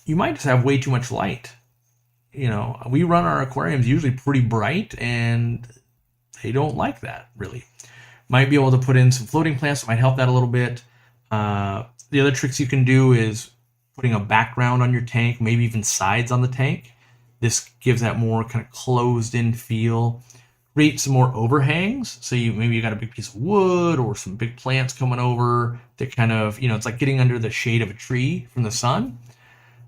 You might just have way too much light. We run our aquariums usually pretty bright, and they don't like that, really. Might be able to put in some floating plants that might help that a little bit. The other tricks you can do is putting a background on your tank, maybe even sides on the tank. This gives that more kind of closed-in feel. Create some more overhangs. So maybe you got a big piece of wood or some big plants coming over that kind of, it's like getting under the shade of a tree from the sun.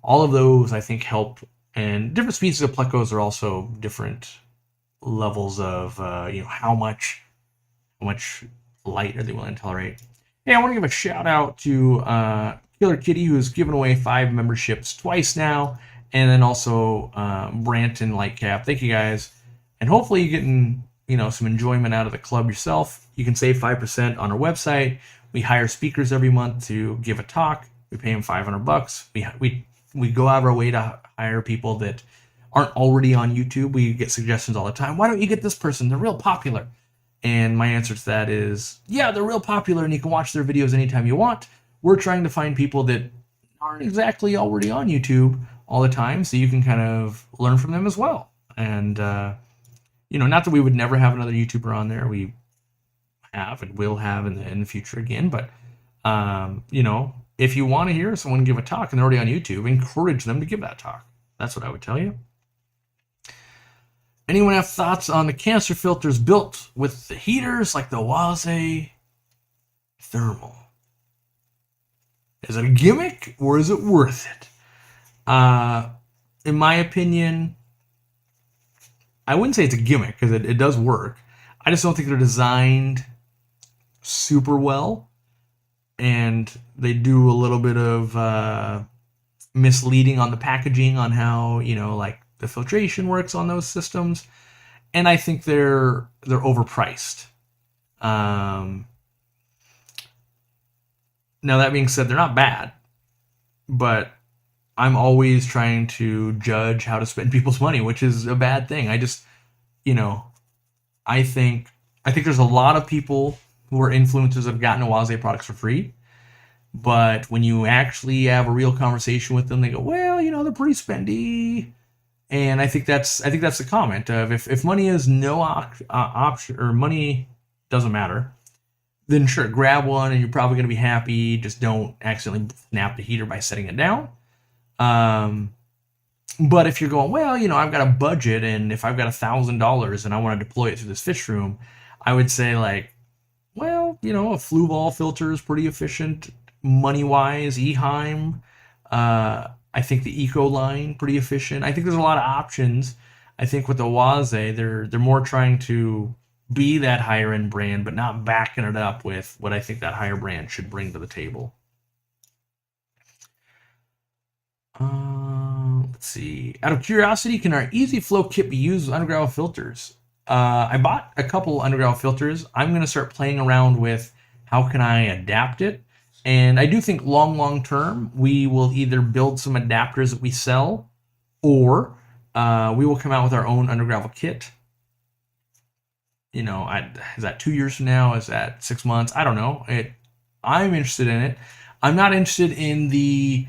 All of those, I think, help. And different species of plecos are also different levels of, how much light are they willing to tolerate. Hey, I want to give a shout out to Killer Kitty, who's given away 5 memberships twice now, and then also Branton Lightcap. Thank you guys, and hopefully you're getting some enjoyment out of the club yourself. You can save 5% on our website. We hire speakers every month to give a talk. We pay them $500. We go out of our way to hire people that aren't already on YouTube. We get suggestions all the time. Why don't you get this person? They're real popular. And my answer to that is, yeah, they're real popular and you can watch their videos anytime you want. We're trying to find people that aren't exactly already on YouTube all the time, so you can kind of learn from them as well. And, not that we would never have another YouTuber on there. We have and will have in the future again. But, if you want to hear someone give a talk and they're already on YouTube, encourage them to give that talk. That's what I would tell you. Anyone have thoughts on the canister filters built with the heaters like the Waze Thermal? Is it a gimmick or is it worth it? In my opinion, I wouldn't say it's a gimmick because it does work. I just don't think they're designed super well, and they do a little bit of misleading on the packaging on how like the filtration works on those systems, and I think they're overpriced. Now that being said, they're not bad, but I'm always trying to judge how to spend people's money, which is a bad thing. I just, I think there's a lot of people who are influencers that have gotten Waze products for free. But when you actually have a real conversation with them, they go, well, they're pretty spendy. And I think that's the comment of if money is no option or money doesn't matter, then sure, grab one and you're probably going to be happy. Just don't accidentally snap the heater by setting it down. But if you're going, well, I've got a budget, and if I've got $1,000 and I want to deploy it through this fish room, I would say like, well, a flue ball filter is pretty efficient money-wise. Eheim, I think the Eco line pretty efficient. I think there's a lot of options. I think with the Waze, they're more trying to be that higher end brand, but not backing it up with what I think that higher brand should bring to the table. Let's see. Out of curiosity, can our Easy Flow kit be used with underground filters? I bought a couple underground filters. I'm going to start playing around with how can I adapt it. And I do think long term, we will either build some adapters that we sell, or we will come out with our own underground kit. Is that 2 years from now? Is that 6 months? I don't know. I'm interested in it. I'm not interested in the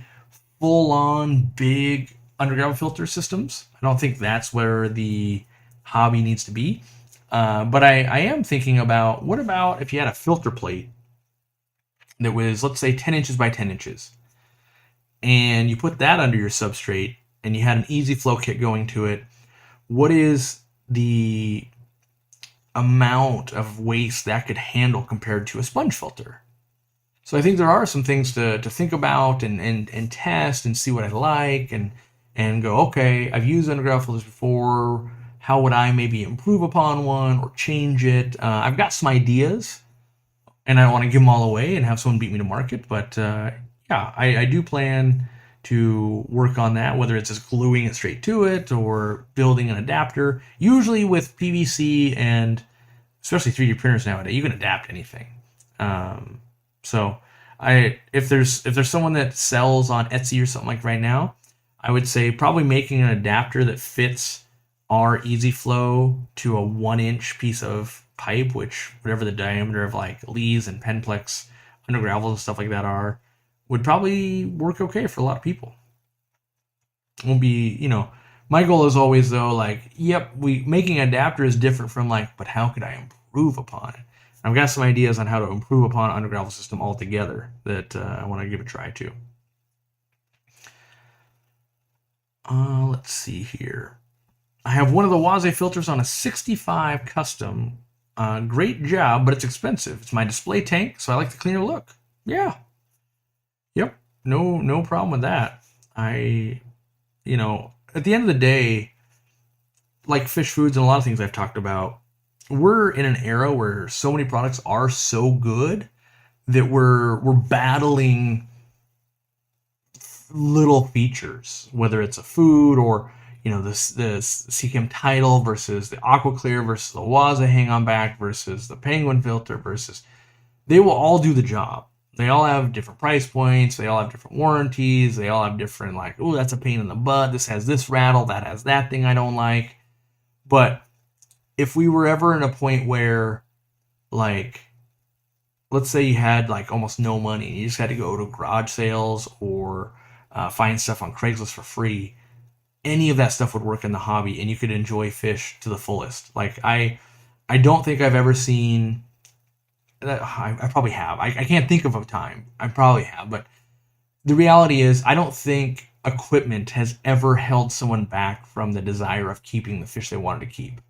full-on big underground filter systems. I don't think that's where the hobby needs to be. But I am thinking about, what about if you had a filter plate that was, let's say, 10 inches by 10 inches, and you put that under your substrate, and you had an easy flow kit going to it. What is the amount of waste that could handle compared to a sponge filter? So I think there are some things to think about and test and see what I like, and go, okay, I've used underground filters before. How would I maybe improve upon one or change it? I've got some ideas, and I don't want to give them all away and have someone beat me to market. But yeah, I do plan to work on that, whether it's just gluing it straight to it or building an adapter. Usually with PVC and especially 3D printers nowadays, you can adapt anything. So if there's someone that sells on Etsy or something like right now, I would say probably making an adapter that fits our easy flow to a 1-inch piece of pipe, which whatever the diameter of like leads and penplex under gravel and stuff like that are, would probably work okay for a lot of people. It won't be, my goal is always though, like, yep, making an adapter is different from like, but how could I improve upon it? I've got some ideas on how to improve upon an under gravel system altogether that I want to give a try to. Let's see here. I have one of the Waze filters on a 65 custom. Great job, but it's expensive. It's my display tank, so I like the cleaner look. Yeah. Yep. No problem with that. At the end of the day, like fish foods and a lot of things I've talked about, we're in an era where so many products are so good that we're battling little features, whether it's a food or this CCAM title versus the Aqua Clear versus the Waza hang on back versus the Penguin filter versus, they will all do the job. They all have different price points. They all have different warranties. They all have different, like, oh, that's a pain in the butt. This has this rattle. That has that thing I don't like. But if we were ever in a point where, like, let's say you had like almost no money and you just had to go to garage sales or find stuff on Craigslist for free, any of that stuff would work in the hobby and you could enjoy fish to the fullest. Like, I don't think I've ever seen that. I probably have. I can't think of a time. I probably have, but the reality is I don't think equipment has ever held someone back from the desire of keeping the fish they wanted to keep.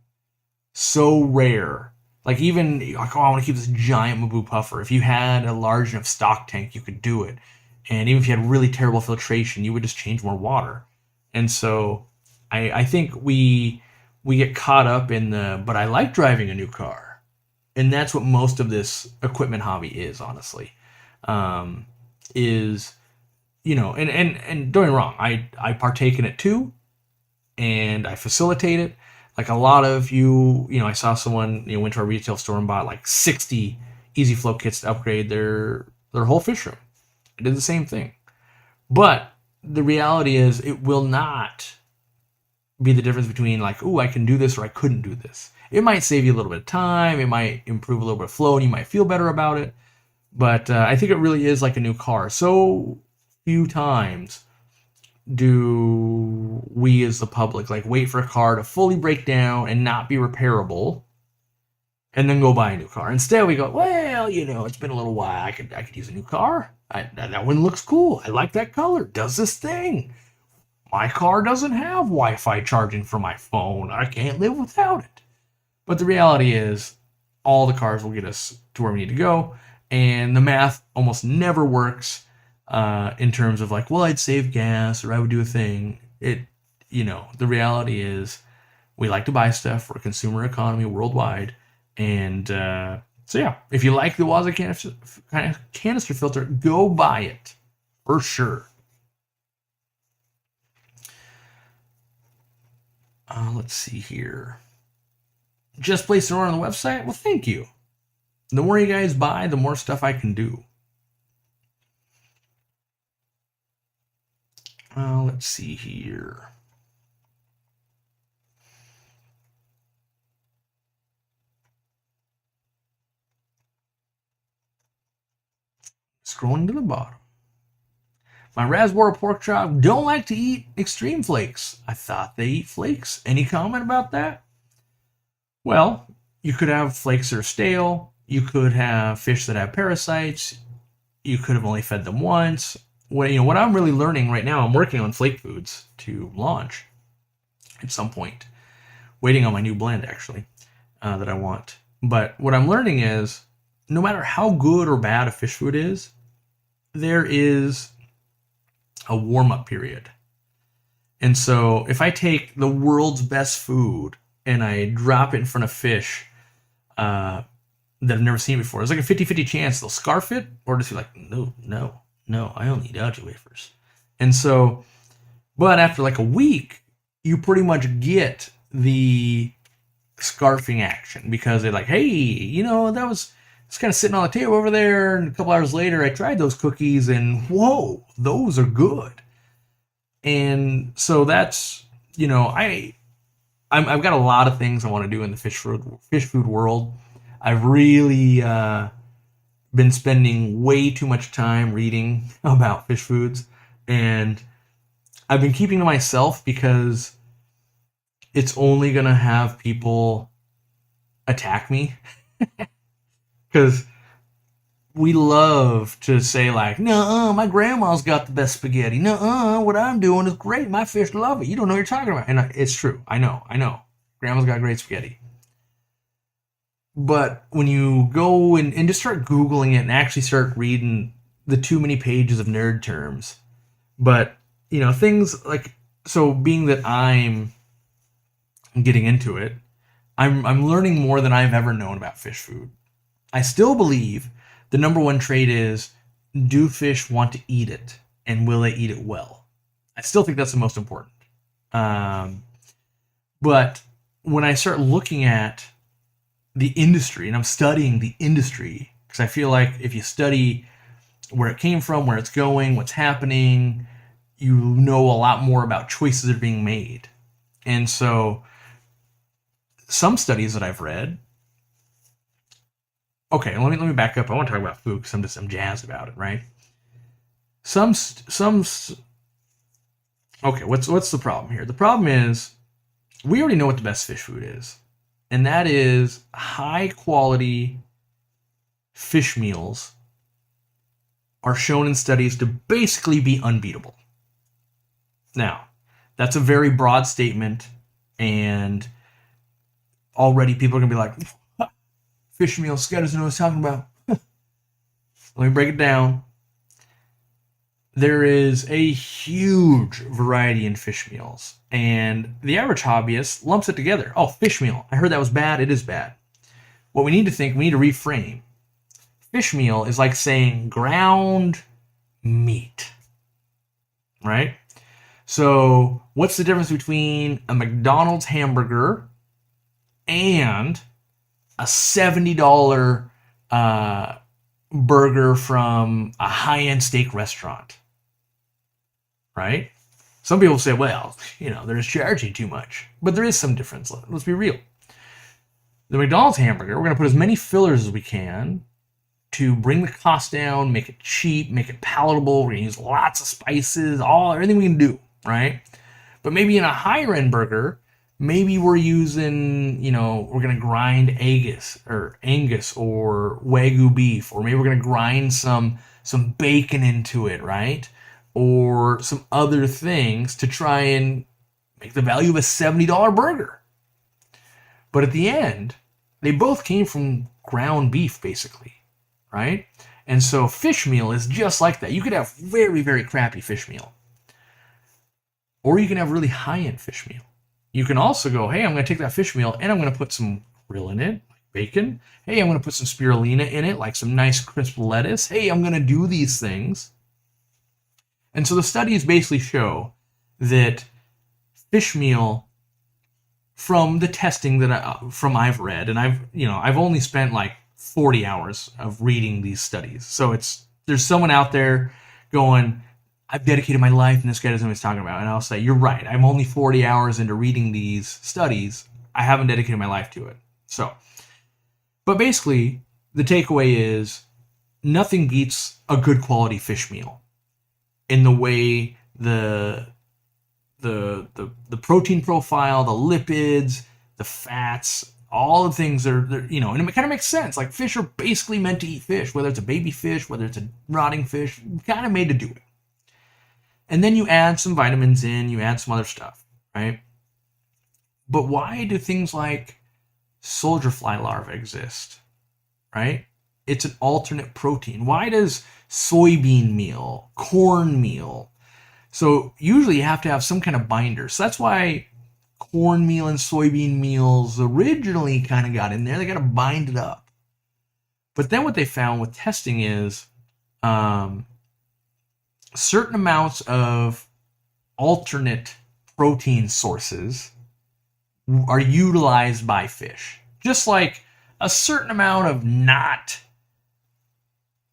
So rare. Like, even like, oh, I want to keep this giant Mabu puffer. If you had a large enough stock tank, you could do it. And even if you had really terrible filtration, you would just change more water. And so I think we get caught up in but I like driving a new car. And that's what most of this equipment hobby is, honestly. Is, and don't get me wrong, I partake in it too, and I facilitate it. Like a lot of I saw someone went to our retail store and bought like 60 easy flow kits to upgrade their whole fish room. I did the same thing. But the reality is it will not be the difference between like, oh, I can do this or I couldn't do this. It might save you a little bit of time. It might improve a little bit of flow and you might feel better about it. But I think it really is like a new car. So few times do we as the public like wait for a car to fully break down and not be repairable and then go buy a new car. Instead we go, well, it's been a little while. I could use a new car. That one looks cool. I like that color. Does this thing. My car doesn't have Wi-Fi charging for my phone. I can't live without it. But the reality is all the cars will get us to where we need to go. And the math almost never works in terms of like, well, I'd save gas or I would do a thing. The reality is we like to buy stuff. We're a consumer economy worldwide. And so, yeah, if you like the Waza canister filter, go buy it for sure. Let's see here. Just place an order on the website? Well, thank you. The more you guys buy, the more stuff I can do. Let's see here. Scrolling to the bottom. My raspberry pork chop don't like to eat extreme flakes. I thought they eat flakes. Any comment about that? Well, you could have flakes that are stale. You could have fish that have parasites. You could have only fed them once. What I'm really learning right now, I'm working on flake foods to launch at some point. Waiting on my new blend, actually, that I want. But what I'm learning is, no matter how good or bad a fish food is, there is a warm-up period. And so if I take the world's best food and I drop it in front of fish that I've never seen before, it's like a 50-50 chance they'll scarf it or just be like, no, I only eat algae wafers. And so, but after like a week, you pretty much get the scarfing action because they're like, hey, that was it's kind of sitting on the table over there, and a couple hours later I tried those cookies and whoa, those are good. And so that's I've got a lot of things I want to do in the fish food world. I've really been spending way too much time reading about fish foods, and I've been keeping to myself because it's only going to have people attack me. Because we love to say like, no, my grandma's got the best spaghetti. No, what I'm doing is great. My fish love it. You don't know what you're talking about. And it's true. I know. Grandma's got great spaghetti. But when you go and just start Googling it and actually start reading the too many pages of nerd terms, but, things like, so being that I'm getting into it, I'm learning more than I've ever known about fish food. I still believe the number one trait is, do fish want to eat it, and will they eat it well? I still think that's the most important. But when I start looking at the industry, and I'm studying the industry, because I feel like if you study where it came from, where it's going, what's happening, you know a lot more about choices that are being made. And so some studies that I've read, okay, let me back up. I want to talk about food because I'm jazzed about it, right? Okay, what's the problem here? The problem is we already know what the best fish food is, and that is high quality fish meals are shown in studies to basically be unbeatable. Now, that's a very broad statement, and already people are going to be like, fish meal, Scott doesn't know what he's talking about. Let me break it down. There is a huge variety in fish meals, and the average hobbyist lumps it together. Oh, fish meal. I heard that was bad. It is bad. What we need to reframe. Fish meal is like saying ground meat, right? So what's the difference between a McDonald's hamburger and a $70 burger from a high-end steak restaurant, right? Some people say, well, they're just charging too much. But there is some difference. Let's be real. The McDonald's hamburger, we're going to put as many fillers as we can to bring the cost down, make it cheap, make it palatable. We're going to use lots of spices, everything we can do, right? But maybe in a higher-end burger, maybe we're using, we're going to grind Angus or Wagyu beef, or maybe we're going to grind some bacon into it, right? Or some other things to try and make the value of a $70 burger. But at the end, they both came from ground beef, basically, right? And so fish meal is just like that. You could have very, very crappy fish meal, or you can have really high-end fish meal. You can also go, hey, I'm going to take that fish meal and I'm going to put some grill in it, like bacon. Hey, I'm going to put some spirulina in it, like some nice crisp lettuce. Hey, I'm going to do these things. And so the studies basically show that fish meal, from the testing that I've read, and I've only spent like 40 hours of reading these studies. So there's someone out there going, I've dedicated my life, and this guy doesn't know what he's talking about. And I'll say, you're right. I'm only 40 hours into reading these studies. I haven't dedicated my life to it. So, but basically, the takeaway is nothing beats a good quality fish meal. in the way the protein profile, the lipids, the fats, all the things that are, you know, and it kind of makes sense. Like fish are basically meant to eat fish, whether it's a baby fish, whether it's a rotting fish, kind of made to do it. And then you add some vitamins in, you add some other stuff, right? But why do things like soldier fly larvae exist, right? It's an alternate protein. Why does soybean meal, cornmeal? So usually you have to have some kind of binder. So that's why cornmeal and soybean meals originally kind of got in there. They got to bind it up. But then what they found with testing is certain amounts of alternate protein sources are utilized by fish. Just like a certain amount of not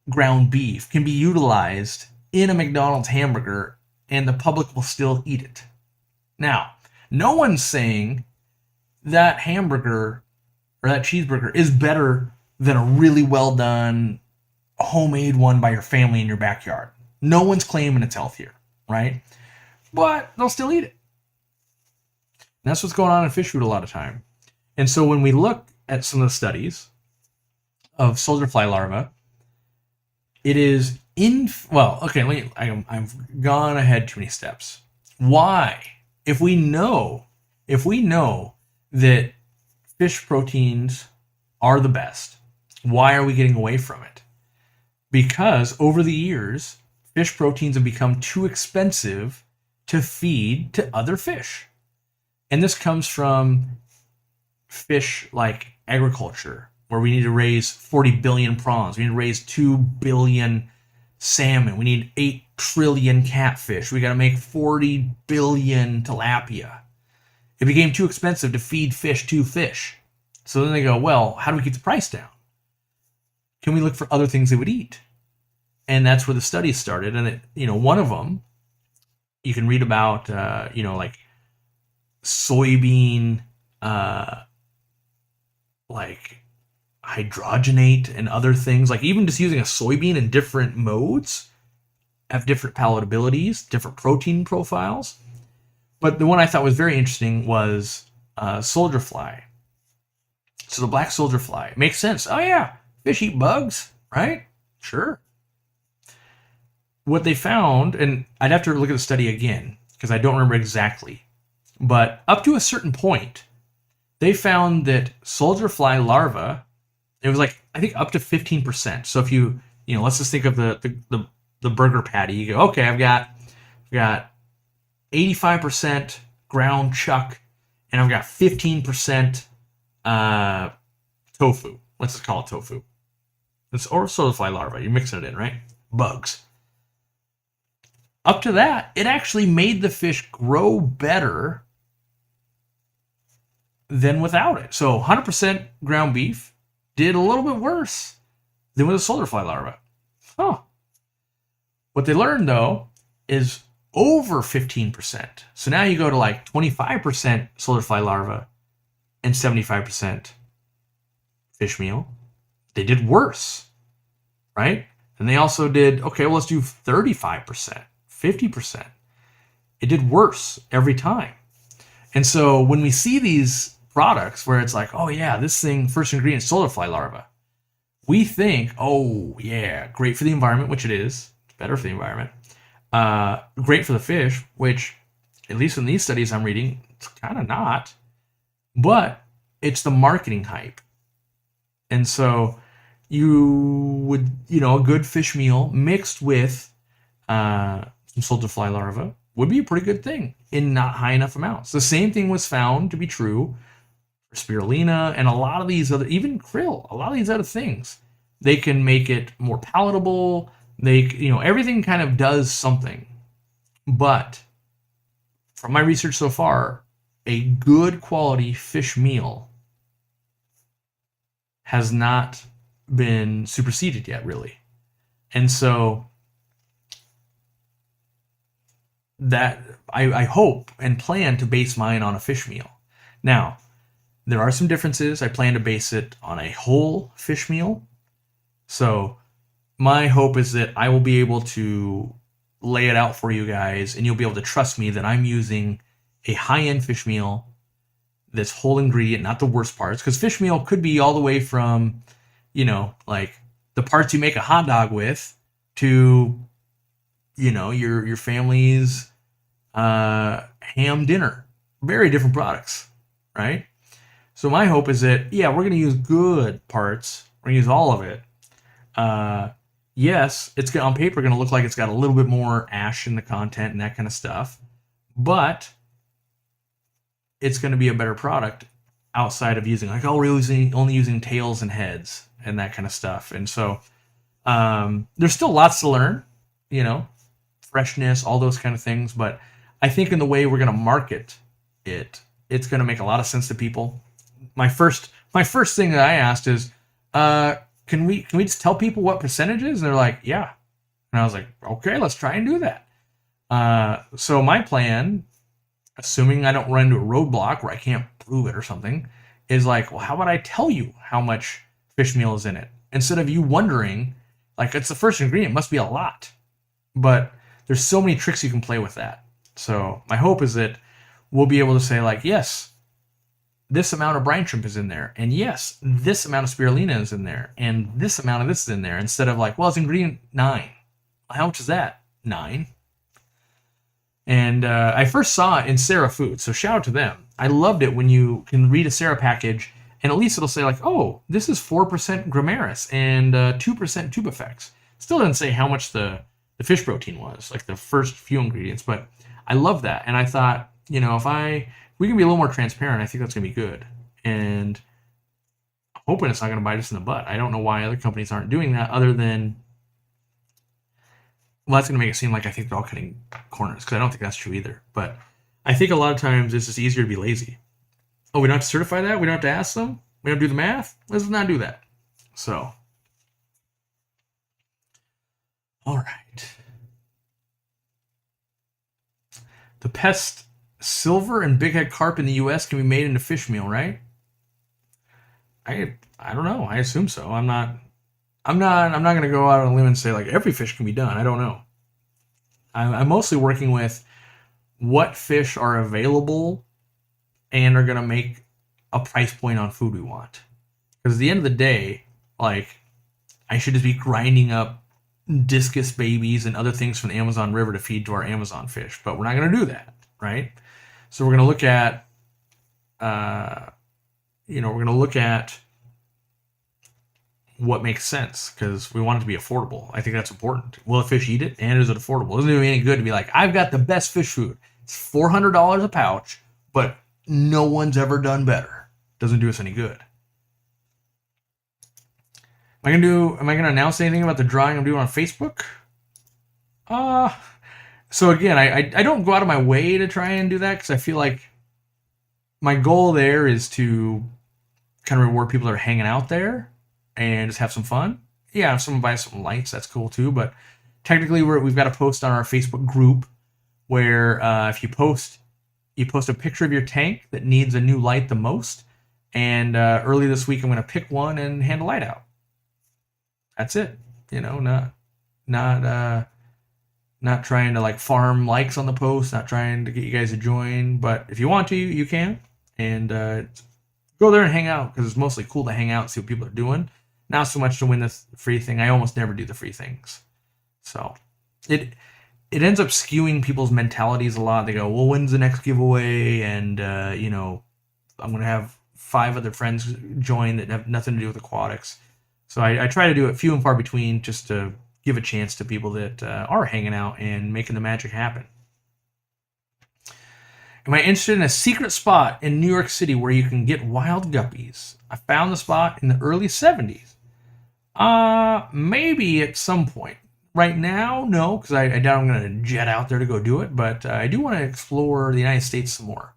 ground beef can be utilized in a McDonald's hamburger and the public will still eat it. Now, no one's saying that hamburger or that cheeseburger is better than a really well done homemade one by your family in your backyard. No one's claiming it's healthier, right? But they'll still eat it. And that's what's going on in fish food a lot of time. And so when we look at some of the studies of soldier fly larvae, it is I've gone ahead too many steps. Why? If we know that fish proteins are the best, why are we getting away from it? Because over the years, fish proteins have become too expensive to feed to other fish. And this comes from fish like agriculture, where we need to raise 40 billion prawns. We need to raise 2 billion salmon. We need 8 trillion catfish. We got to make 40 billion tilapia. It became too expensive to feed fish to fish. So then they go, well, how do we keep the price down? Can we look for other things they would eat? And that's where the studies started. And one of them, you can read about, like soybean, like hydrogenate and other things. Like even just using a soybean in different modes have different palatabilities, different protein profiles. But the one I thought was very interesting was soldier fly. So the black soldier fly. It makes sense. Oh yeah, fish eat bugs, right? Sure. What they found, and I'd have to look at the study again because I don't remember exactly, but up to a certain point, they found that soldier fly larvae, it was like, I think up to 15%. So if let's just think of the burger patty. You go, okay, I've got 85% ground chuck, and I've got 15% tofu. Let's just call it tofu. Or soldier fly larvae. You're mixing it in, right? Bugs. Up to that, it actually made the fish grow better than without it. So 100% ground beef did a little bit worse than with a soldier fly larva. Huh. What they learned, though, is over 15%. So now you go to like 25% soldier fly larva and 75% fish meal. They did worse, right? And they also did, okay, well, let's do 35%, 50%. It did worse every time. And so when we see these products where it's like, oh yeah, this thing, first ingredient, soldier fly larva, we think, oh yeah, great for the environment, which it is. It's better for the environment. Great for the fish, which, at least in these studies I'm reading, it's kind of not. But it's the marketing hype. And so you would, a good fish meal mixed with some soldier fly larvae would be a pretty good thing in not high enough amounts. The same thing was found to be true for spirulina and a lot of these other, even krill, a lot of these other things. They can make it more palatable. Everything kind of does something. But from my research so far, a good quality fish meal has not been superseded yet, really. And so that I hope and plan to base mine on a fish meal. Now, there are some differences. I plan to base it on a whole fish meal. So my hope is that I will be able to lay it out for you guys, and you'll be able to trust me that I'm using a high-end fish meal that's whole ingredient, not the worst parts. Because fish meal could be all the way from, like the parts you make a hot dog with to, your family's ham dinner. Very different products, right? So my hope is that, we're going to use good parts. We're going to use all of it. Yes, it's on paper going to look like it's got a little bit more ash in the content and that kind of stuff, but it's going to be a better product outside of using we're only using tails and heads and that kind of stuff. And so there's still lots to learn, freshness, all those kind of things. But I think in the way we're going to market it, it's going to make a lot of sense to people. My first thing that I asked is, can we just tell people what percentage is? And they're like, yeah. And I was like, okay, let's try and do that. So my plan, assuming I don't run into a roadblock where I can't prove it or something, is like, well, how about I tell you how much fish meal is in it? Instead of you wondering, it's the first ingredient, it must be a lot. But there's so many tricks you can play with that. So my hope is that we'll be able to say, yes, this amount of brine shrimp is in there. And yes, this amount of spirulina is in there. And this amount of this is in there. Instead of it's ingredient 9. How much is that? 9. And I first saw it in Sarah Foods, so shout out to them. I loved it when you can read a Sarah package, and at least it'll say oh, this is 4% gramaris and 2% tubifex. Still doesn't say how much the fish protein was, the first few ingredients, but I love that. And I thought, if we can be a little more transparent, I think that's going to be good. And I'm hoping it's not going to bite us in the butt. I don't know why other companies aren't doing that other than, that's going to make it seem like I think they're all cutting corners, because I don't think that's true either. But I think a lot of times it's just easier to be lazy. Oh, we don't have to certify that? We don't have to ask them? We don't have to do the math? Let's not do that. So, all right. The pest silver and bighead carp in the U.S. can be made into fish meal, right? I don't know. I assume so. I'm not going to go out on a limb and say every fish can be done. I don't know. I'm mostly working with what fish are available and are going to make a price point on food we want. Because at the end of the day, I should just be grinding up discus babies and other things from the Amazon River to feed to our Amazon fish. But we're not going to do that, right? So we're going to look at, what makes sense, because we want it to be affordable. I think that's important. Will the fish eat it? And is it affordable? It doesn't do me any good to be I've got the best fish food. It's $400 a pouch, but no one's ever done better. Doesn't do us any good. Am I gonna announce anything about the drawing I'm doing on Facebook? So again, I don't go out of my way to try and do that, because I feel like my goal there is to kind of reward people that are hanging out there and just have some fun. Yeah, if someone buys some lights, that's cool too. But technically, we've got a post on our Facebook group where if you post a picture of your tank that needs a new light the most, and early this week I'm going to pick one and hand a light out. That's it. Not trying to farm likes on the post, not trying to get you guys to join, but if you want to, you can, and go there and hang out, because it's mostly cool to hang out and see what people are doing. Not so much to win this free thing. I almost never do the free things. So it ends up skewing people's mentalities a lot. They go, well, when's the next giveaway? And, I'm going to have 5 other friends join that have nothing to do with aquatics. So I try to do it few and far between, just to give a chance to people that are hanging out and making the magic happen. Am I interested in a secret spot in New York City where you can get wild guppies? I found the spot in the early 70s. Maybe at some point. Right now, no, because I doubt I'm going to jet out there to go do it, but I do want to explore the United States some more.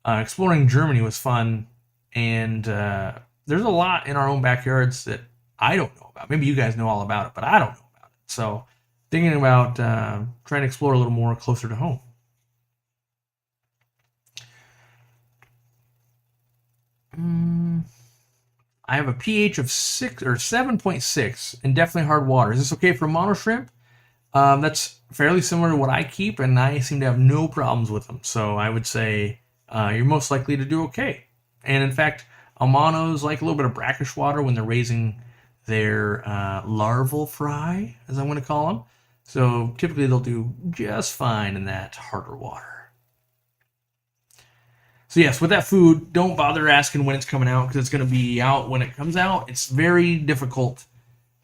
Exploring Germany was fun, and there's a lot in our own backyards that I don't know about. Maybe you guys know all about it, but I don't know about it. So thinking about trying to explore a little more closer to home. I have a pH of 6 or 7.6 and definitely hard water. Is this okay for mono shrimp? That's fairly similar to what I keep, and I seem to have no problems with them. So I would say you're most likely to do okay. And in fact, Almanos like a little bit of brackish water when they're raising their larval fry, as I'm going to call them. So typically they'll do just fine in that harder water. So yes, with that food, don't bother asking when it's coming out because it's going to be out when it comes out. It's very difficult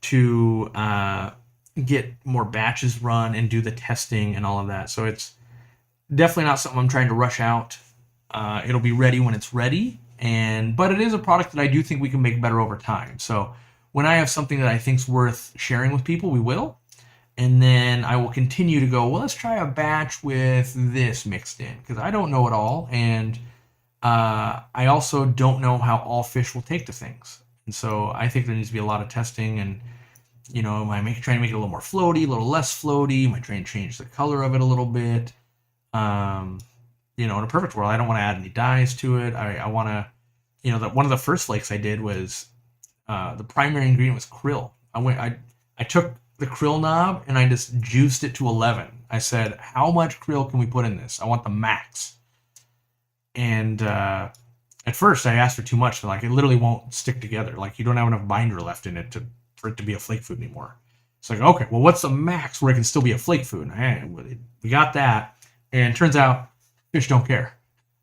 to get more batches run and do the testing and all of that. So it's definitely not something I'm trying to rush out. It'll be ready when it's ready, but it is a product that I do think we can make better over time. So when I have something that I think's worth sharing with people, we will. And then I will continue to go, well, let's try a batch with this mixed in because I don't know it all. And I also don't know how all fish will take to things. And so I think there needs to be a lot of testing and, trying to make it a little more floaty, a little less floaty. Might try and change the color of it a little bit. In a perfect world, I don't want to add any dyes to it. I want to, that one of the first flakes I did was the primary ingredient was krill. I took the krill knob and I just juiced it to 11. I said, how much krill can we put in this? I want the max. And at first I asked for too much. Like, it literally won't stick together. Like, you don't have enough binder left in it for it to be a flake food anymore. It's like, okay, well, what's the max where it can still be a flake food? And we got that. And it turns out fish don't care.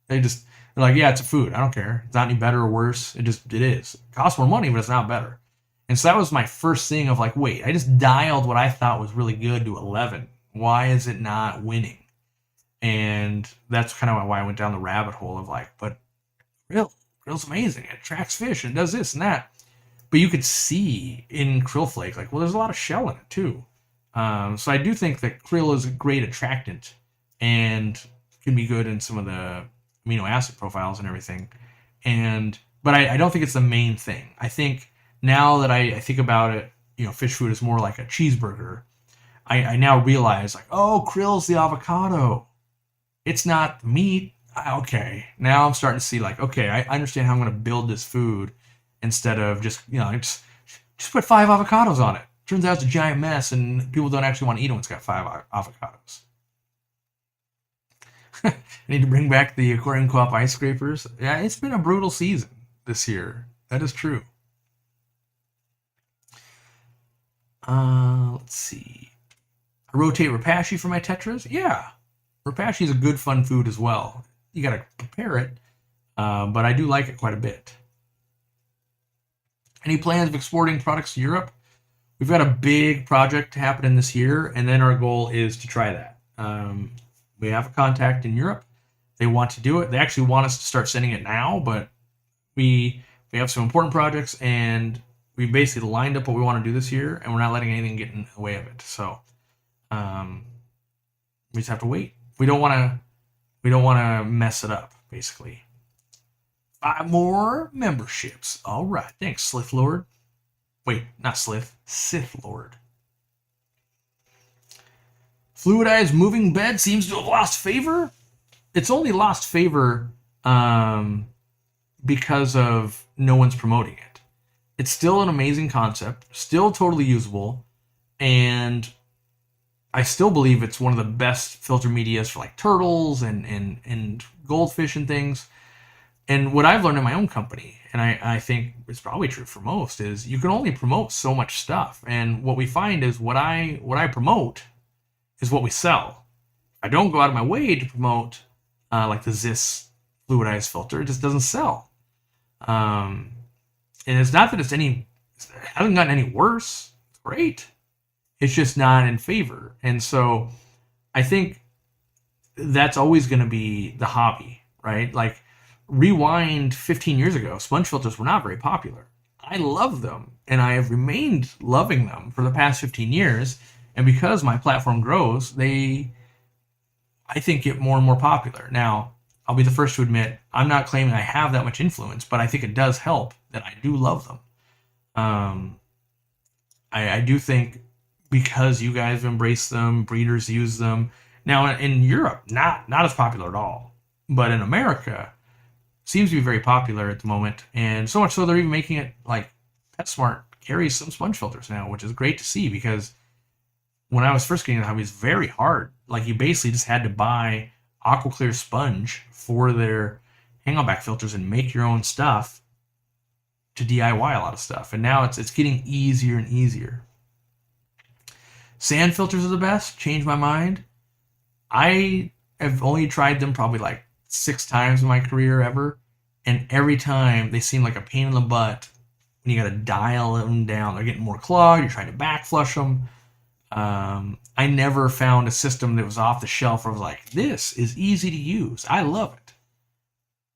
They're like, yeah, it's a food. I don't care. It's not any better or worse. It is. It costs more money, but it's not better. And so that was my first thing of like, wait, I just dialed what I thought was really good to 11. Why is it not winning? And that's kind of why I went down the rabbit hole of like, but krill's amazing. It attracts fish and does this and that. But you could see in krill flake, like, well, there's a lot of shell in it too. So I do think that krill is a great attractant and can be good in some of the amino acid profiles and everything. But I don't think it's the main thing. I think now that I think about it, fish food is more like a cheeseburger. I now realize like, oh, krill's the avocado. It's not meat. Okay. Now I'm starting to see like, okay, I understand how I'm going to build this food instead of just put 5 avocados on it. Turns out it's a giant mess and people don't actually want to eat it when it's got 5 avocados. I need to bring back the Aquariumcoop ice scrapers. Yeah, it's been a brutal season this year. That is true. Let's see. I rotate Rapashi for my tetras. Yeah, Rapashi is a good fun food as well. You got to prepare it, but I do like it quite a bit. Any plans of exporting products to Europe? We've got a big project happening this year, and then our goal is to try that. We have a contact in Europe. They want to do it. They actually want us to start sending it now, but we have some important projects, and we basically lined up what we want to do this year, and we're not letting anything get in the way of it. So we just have to wait. We don't want to mess it up, basically. 5 more memberships. All right. Thanks, Slith Lord. Wait, not Slith. Sith Lord. Fluidized moving bed seems to have lost favor. It's only lost favor because of no one's promoting it. It's still an amazing concept, still totally usable, and I still believe it's one of the best filter medias for like turtles and goldfish and things. And what I've learned in my own company, and I think it's probably true for most, is you can only promote so much stuff. And what we find is what I promote is what we sell. I don't go out of my way to promote like the Zis fluidized filter. It just doesn't sell. And it's not that it hasn't gotten any worse. It's great. It's just not in favor. And so I think that's always going to be the hobby, right? Like, rewind 15 years ago, sponge filters were not very popular. I love them, and I have remained loving them for the past 15 years. And because my platform grows, I think, get more and more popular. Now, I'll be the first to admit, I'm not claiming I have that much influence, but I think it does help that I do love them. I do think because you guys embrace them, breeders use them. Now, in Europe, not as popular at all. But in America, seems to be very popular at the moment, and so much so they're even making it like PetSmart carries some sponge filters now, which is great to see because when I was first getting the hobby, it's very hard. Like you basically just had to buy aqua clear sponge for their hang-on-back filters and make your own stuff to DIY a lot of stuff. And now it's getting easier and easier. Sand filters are the best. Changed my mind. I have only tried them probably like 6 times in my career ever, and every time they seem like a pain in the butt when you got to dial them down. They're getting more clogged. You're trying to back flush them. I never found a system that was off the shelf where I was like, this is easy to use. I love it.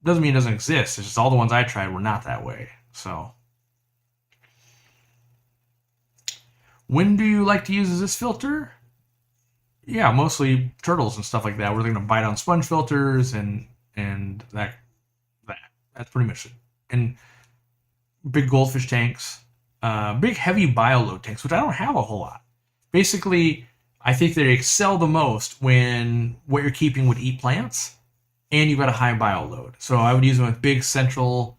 Doesn't mean it doesn't exist. It's just all the ones I tried were not that way. So, when do you like to use this filter? Yeah, mostly turtles and stuff like that, where they're going to bite on sponge filters and that. That's pretty much it. And big goldfish tanks, big heavy bioload tanks, which I don't have a whole lot. Basically, I think they excel the most when what you're keeping would eat plants and you've got a high bioload. So I would use them with big Central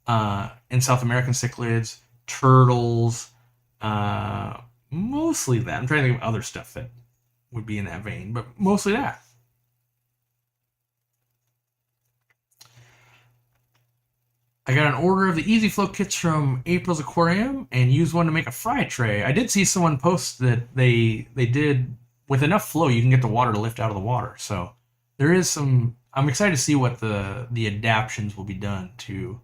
and South American cichlids, turtles, mostly that. I'm trying to think of other stuff that would be in that vein, but mostly that. I got an order of the Easy Flow kits from April's Aquarium and used one to make a fry tray. I did see someone post that they did with enough flow you can get the water to lift out of the water. So there is some. I'm excited to see what the adaptations will be done to,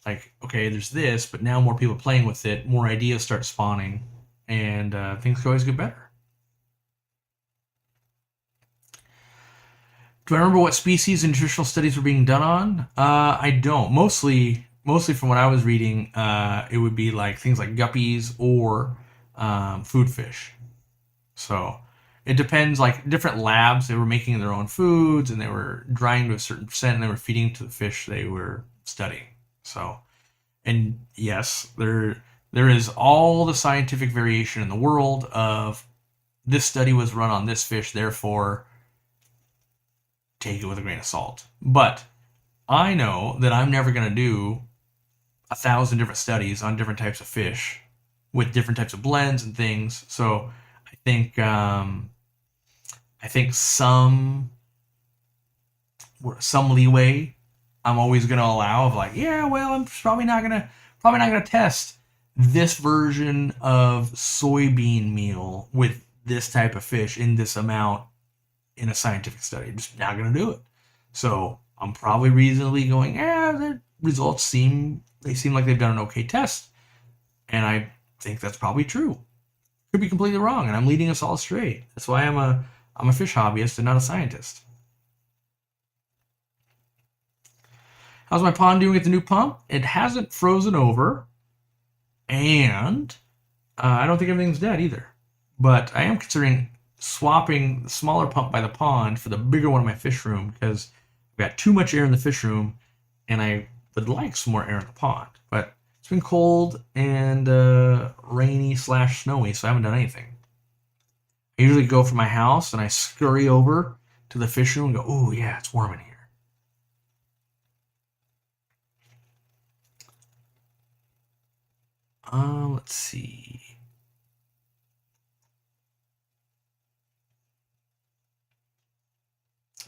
like, okay, there's this, but now more people playing with it, more ideas start spawning, and things can always get better. Do I remember what species and nutritional studies were being done on? I don't. Mostly from what I was reading, it would be like things like guppies or food fish. So it depends. Like different labs, they were making their own foods and they were drying to a certain percent and they were feeding to the fish they were studying. So, and yes, there is all the scientific variation in the world of this study was run on this fish, therefore take it with a grain of salt. But I know that I'm never going to do 1,000 different studies on different types of fish with different types of blends and things. So I think some leeway I'm always going to allow of like, yeah, well, I'm probably not going to test this version of soybean meal with this type of fish in this amount in a scientific study. I'm just not going to do it. So I'm probably reasonably going, the results seem like they've done an okay test. And I think that's probably true. Could be completely wrong, and I'm leading us all astray. That's why I'm a fish hobbyist and not a scientist. How's my pond doing at the new pump? It hasn't frozen over, and I don't think everything's dead either. But I am considering swapping the smaller pump by the pond for the bigger one in my fish room because I've got too much air in the fish room and I would like some more air in the pond. But it's been cold and rainy/snowy, so I haven't done anything. I usually go from my house and I scurry over to the fish room and go, oh yeah, it's warm in here. Let's see.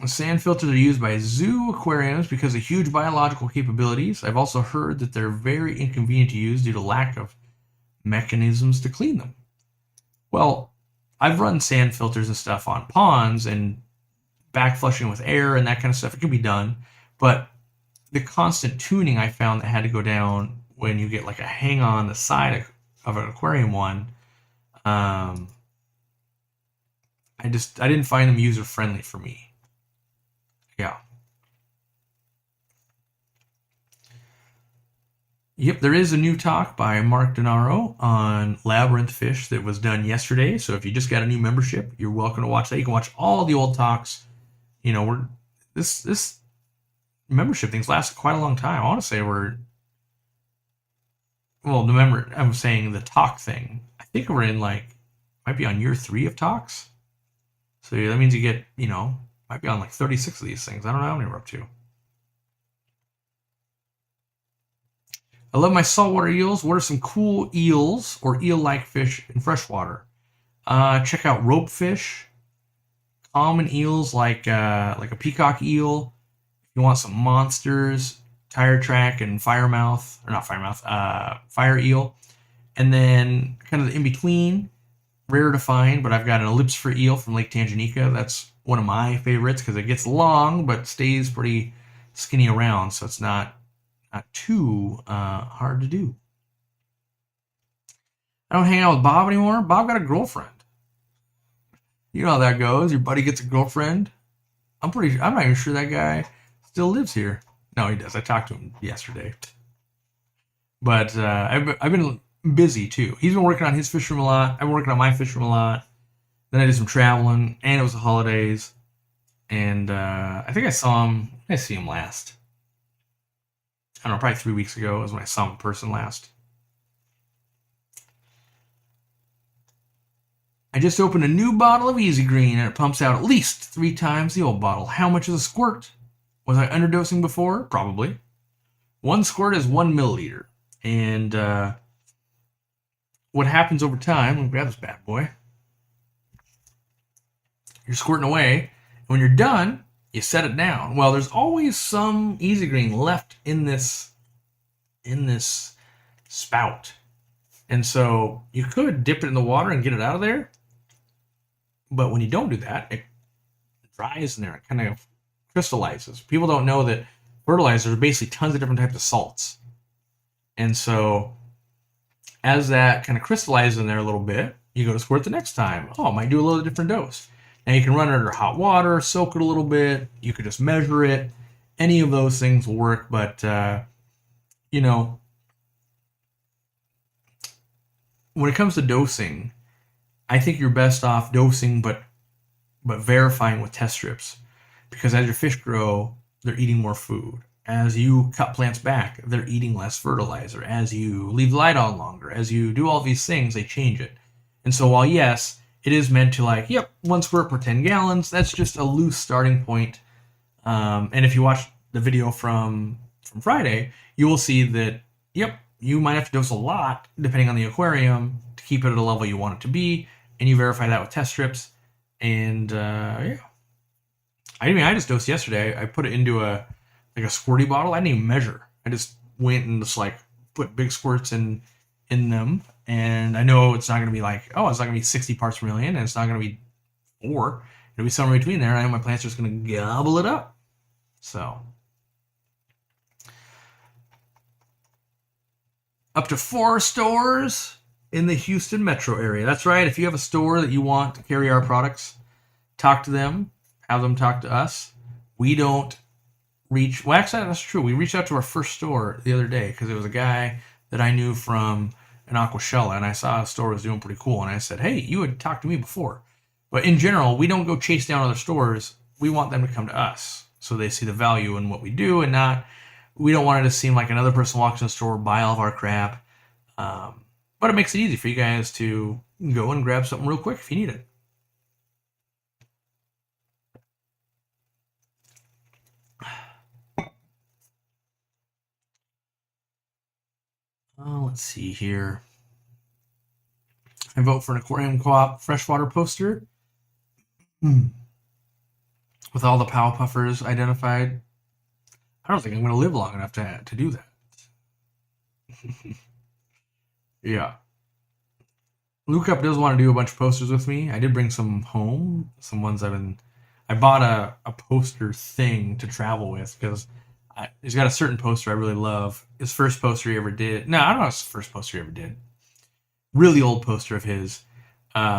Sand filters are used by zoo aquariums because of huge biological capabilities. I've also heard that they're very inconvenient to use due to lack of mechanisms to clean them. Well, I've run sand filters and stuff on ponds and back flushing with air and that kind of stuff. It can be done, but the constant tuning I found that had to go down when you get like a hang on the side of an aquarium one, I didn't find them user friendly for me. Yeah. Yep, there is a new talk by Mark Denaro on labyrinth fish that was done yesterday. So if you just got a new membership, you're welcome to watch that. You can watch all the old talks. You know, this membership thing's lasted quite a long time. I want to say I'm saying the talk thing. I think we're in might be on year 3 of talks. So that means you get, might be on 36 of these things. I don't know how many we're up to. I love my saltwater eels. What are some cool eels or eel-like fish in freshwater? Check out rope fish, common eels like a peacock eel. If you want some monsters, tire track and firemouth, or not firemouth, fire eel. And then kind of in between, rare to find, but I've got an ellipse eel from Lake Tanganyika. That's one of my favorites because it gets long but stays pretty skinny around, so it's not too hard to do. I don't hang out with Bob anymore. Bob got a girlfriend. You know how that goes. Your buddy gets a girlfriend. I'm not even sure that guy still lives here. No, he does. I talked to him yesterday. But I've been busy too. He's been working on his fish room a lot. I've been working on my fish room a lot. Then I did some traveling, and it was the holidays. And I think I saw him. I see him last. I don't know, probably 3 weeks ago was when I saw him in person last. I just opened a new bottle of Easy Green, and it pumps out at least 3 times the old bottle. How much is a squirt? Was I underdosing before? Probably. 1 squirt is 1 milliliter. And what happens over time, let me grab this bad boy. You're squirting away, and when you're done, you set it down. Well, there's always some Easy Green left in this spout. And so you could dip it in the water and get it out of there. But when you don't do that, it dries in there. It kind of crystallizes. People don't know that fertilizers are basically tons of different types of salts. And so as that kind of crystallizes in there a little bit, you go to squirt the next time. Oh, it might do a little different dose. Now you can run it under hot water, soak it a little bit. You could just measure it. Any of those things will work. But, you know, when it comes to dosing, I think you're best off dosing, but verifying with test strips. Because as your fish grow, they're eating more food. As you cut plants back, they're eating less fertilizer. As you leave the light on longer, as you do all these things, they change it. And so while, yes, it is meant to like, yep, 1 squirt per 10 gallons, that's just a loose starting point. And if you watch the video from Friday, you will see that, yep, you might have to dose a lot depending on the aquarium to keep it at a level you want it to be. And you verify that with test strips. And yeah. I just dosed yesterday. I put it into a squirty bottle. I didn't even measure. I just went and just like put big squirts in them. And I know it's not going to be like, oh, it's not going to be 60 parts per million, and it's not going to be 4. It'll be somewhere between there. And I know my plants are just going to gobble it up. So up to 4 stores in the Houston metro area. That's right. If you have a store that you want to carry our products, talk to them. Have them talk to us. We don't reach. Well, actually, that's true. We reached out to our first store the other day because it was a guy that I knew from an Aquashella, and I saw a store was doing pretty cool. And I said, hey, you had talked to me before. But in general, we don't go chase down other stores. We want them to come to us so they see the value in what we do, and not. We don't want it to seem like another person walks in the store, buy all of our crap. But it makes it easy for you guys to go and grab something real quick if you need it. Let's see here. I vote for an Aquariumcoop freshwater poster with all the Pow Puffers identified. I don't think I'm going to live long enough to do that. Yeah. Luke Up does want to do a bunch of posters with me. I did bring some home. Some ones I bought a poster thing to travel with because he's got a certain poster I really love. His first poster he ever did. No, I don't know if it's the first poster he ever did. Really old poster of his.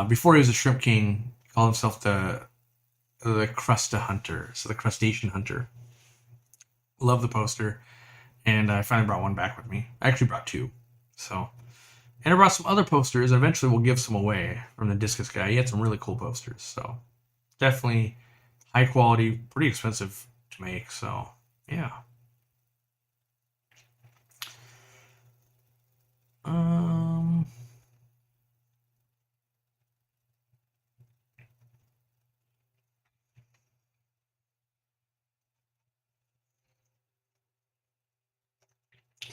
Before he was a Shrimp King, he called himself the Crusta Hunter. So the Crustacean Hunter. Love the poster. And I finally brought one back with me. I actually brought 2. So, and I brought some other posters. And eventually we'll give some away from the Discus guy. He had some really cool posters. So definitely high quality, pretty expensive to make. So yeah.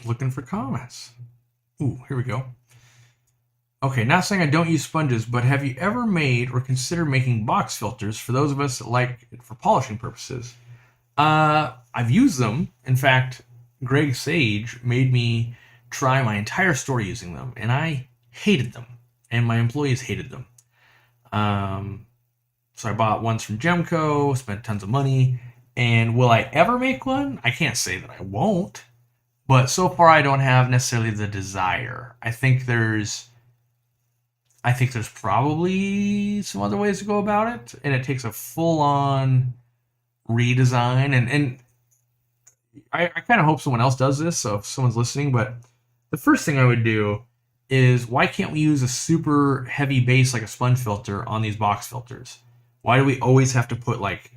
Looking for comments. Ooh, here we go. Okay, not saying I don't use sponges, but have you ever made or considered making box filters for those of us that like it for polishing purposes? I've used them. In fact, Greg Sage made me try my entire store using them, and I hated them, and my employees hated them. Um, so I bought ones from Gemco, spent tons of money, and will I ever make one? I can't say that I won't, but so far I don't have necessarily the desire. I think there's probably some other ways to go about it, and it takes a full-on redesign. And I kind of hope someone else does this, so if someone's listening. But the first thing I would do is, why can't we use a super heavy base like a sponge filter on these box filters? Why do we always have to put like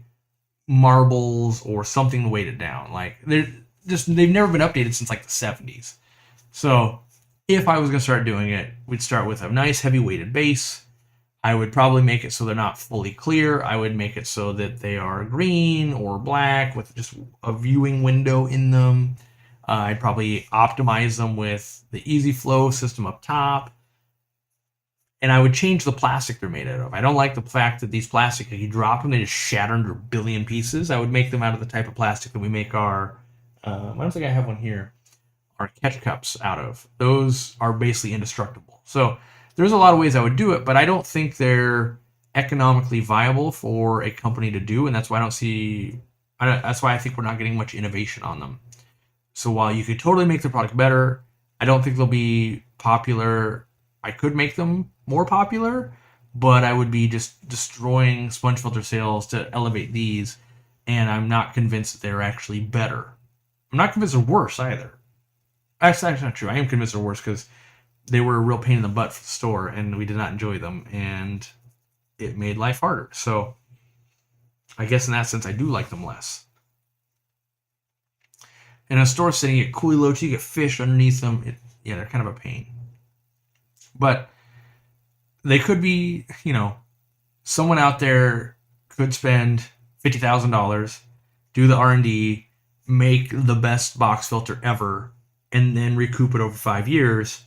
marbles or something to weight it down? Like they've never been updated since like the 70s. So if I was going to start doing it, we'd start with a nice heavy weighted base. I would probably make it so they're not fully clear. I would make it so that they are green or black with just a viewing window in them. I'd probably optimize them with the easy flow system up top. And I would change the plastic they're made out of. I don't like the fact that these plastic, if you drop them, they just shatter into a billion pieces. I would make them out of the type of plastic that we make our, I don't think I have one here, our catch cups out of. Those are basically indestructible. So there's a lot of ways I would do it, but I don't think they're economically viable for a company to do, and that's why that's why I think we're not getting much innovation on them. So while you could totally make the product better, I don't think they'll be popular. I could make them more popular, but I would be just destroying sponge filter sales to elevate these, and I'm not convinced that they're actually better. I'm not convinced they're worse either. That's actually not true. I am convinced they're worse because they were a real pain in the butt for the store, and we did not enjoy them, and it made life harder. So I guess in that sense, I do like them less. In a store setting, you get coolie loads, you get fish underneath them. Yeah, they're kind of a pain. But they could be, someone out there could spend $50,000, do the R&D, make the best box filter ever, and then recoup it over 5 years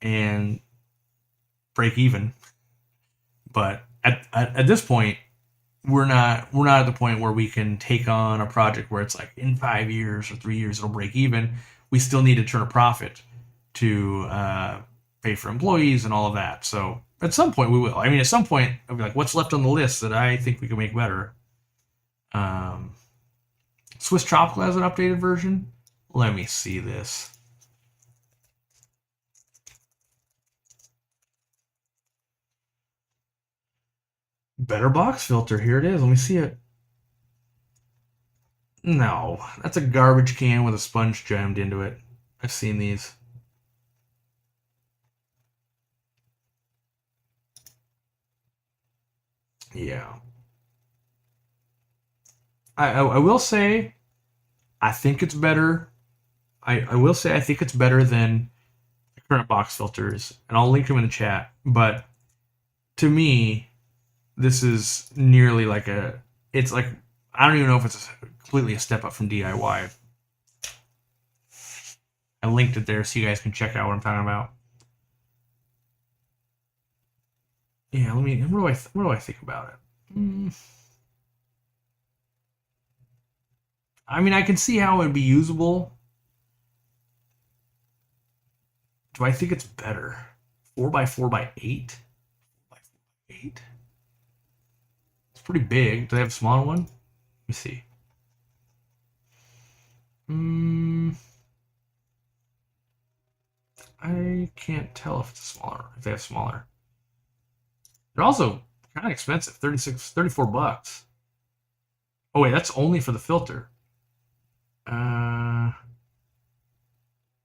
and break even. But at this point, we're not at the point where we can take on a project where it's like in 5 years or 3 years it'll break even. We still need to turn a profit to pay for employees and all of that. So at some point we will. I mean, at some point I'll be like, what's left on the list that I think we can make better? Swiss Tropical has an updated version. Let me see this. Better box filter. Here it is. Let me see it. No, that's a garbage can with a sponge jammed into it. I've seen these. Yeah. I will say, I think it's better. I will say I think it's better than the current box filters, and I'll link them in the chat. But to me, this is nearly like it's like, I don't even know if it's completely a step up from DIY. I linked it there so you guys can check out what I'm talking about. Yeah, what do I think about it? I mean, I can see how it would be usable. Do I think it's better? 4x4x8? 4x4x8? It's pretty big. Do they have a smaller one? Let me see. I can't tell if if they have smaller. They're also kind of expensive, 34 bucks. Oh wait, that's only for the filter.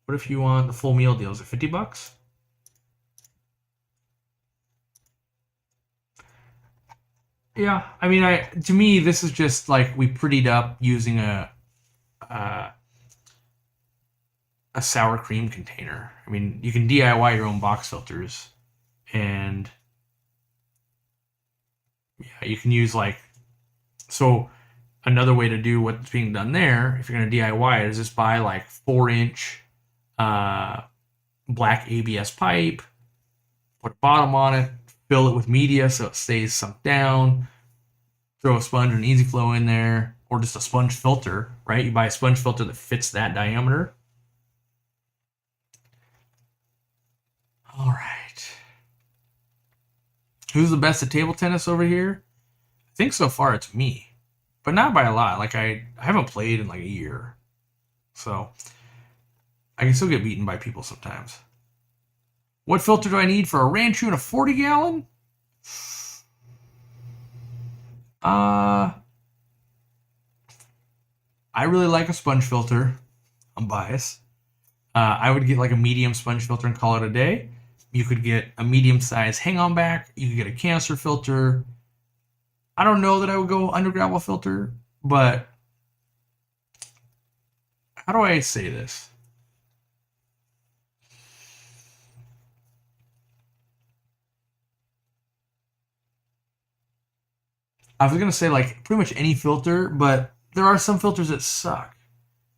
What if you want the full meal deal? Is it 50 bucks? Yeah, I mean, to me, this is just like we prettied up using a sour cream container. I mean, you can DIY your own box filters, and yeah, you can use so another way to do what's being done there, if you're going to DIY it, is just buy like 4-inch black ABS pipe, put a bottom on it, fill it with media so it stays sunk down, throw a sponge and easy flow in there, or just a sponge filter, right? You buy a sponge filter that fits that diameter. All right. Who's the best at table tennis over here? I think so far it's me, but not by a lot. Like I haven't played in like a year, so I can still get beaten by people sometimes. What filter do I need for a Ranchu and a 40-gallon? I really like a sponge filter. I'm biased. I would get like a medium sponge filter and call it a day. You could get a medium-sized hang-on back. You could get a canister filter. I don't know that I would go under gravel filter, but how do I say this? I was gonna say like pretty much any filter, but there are some filters that suck.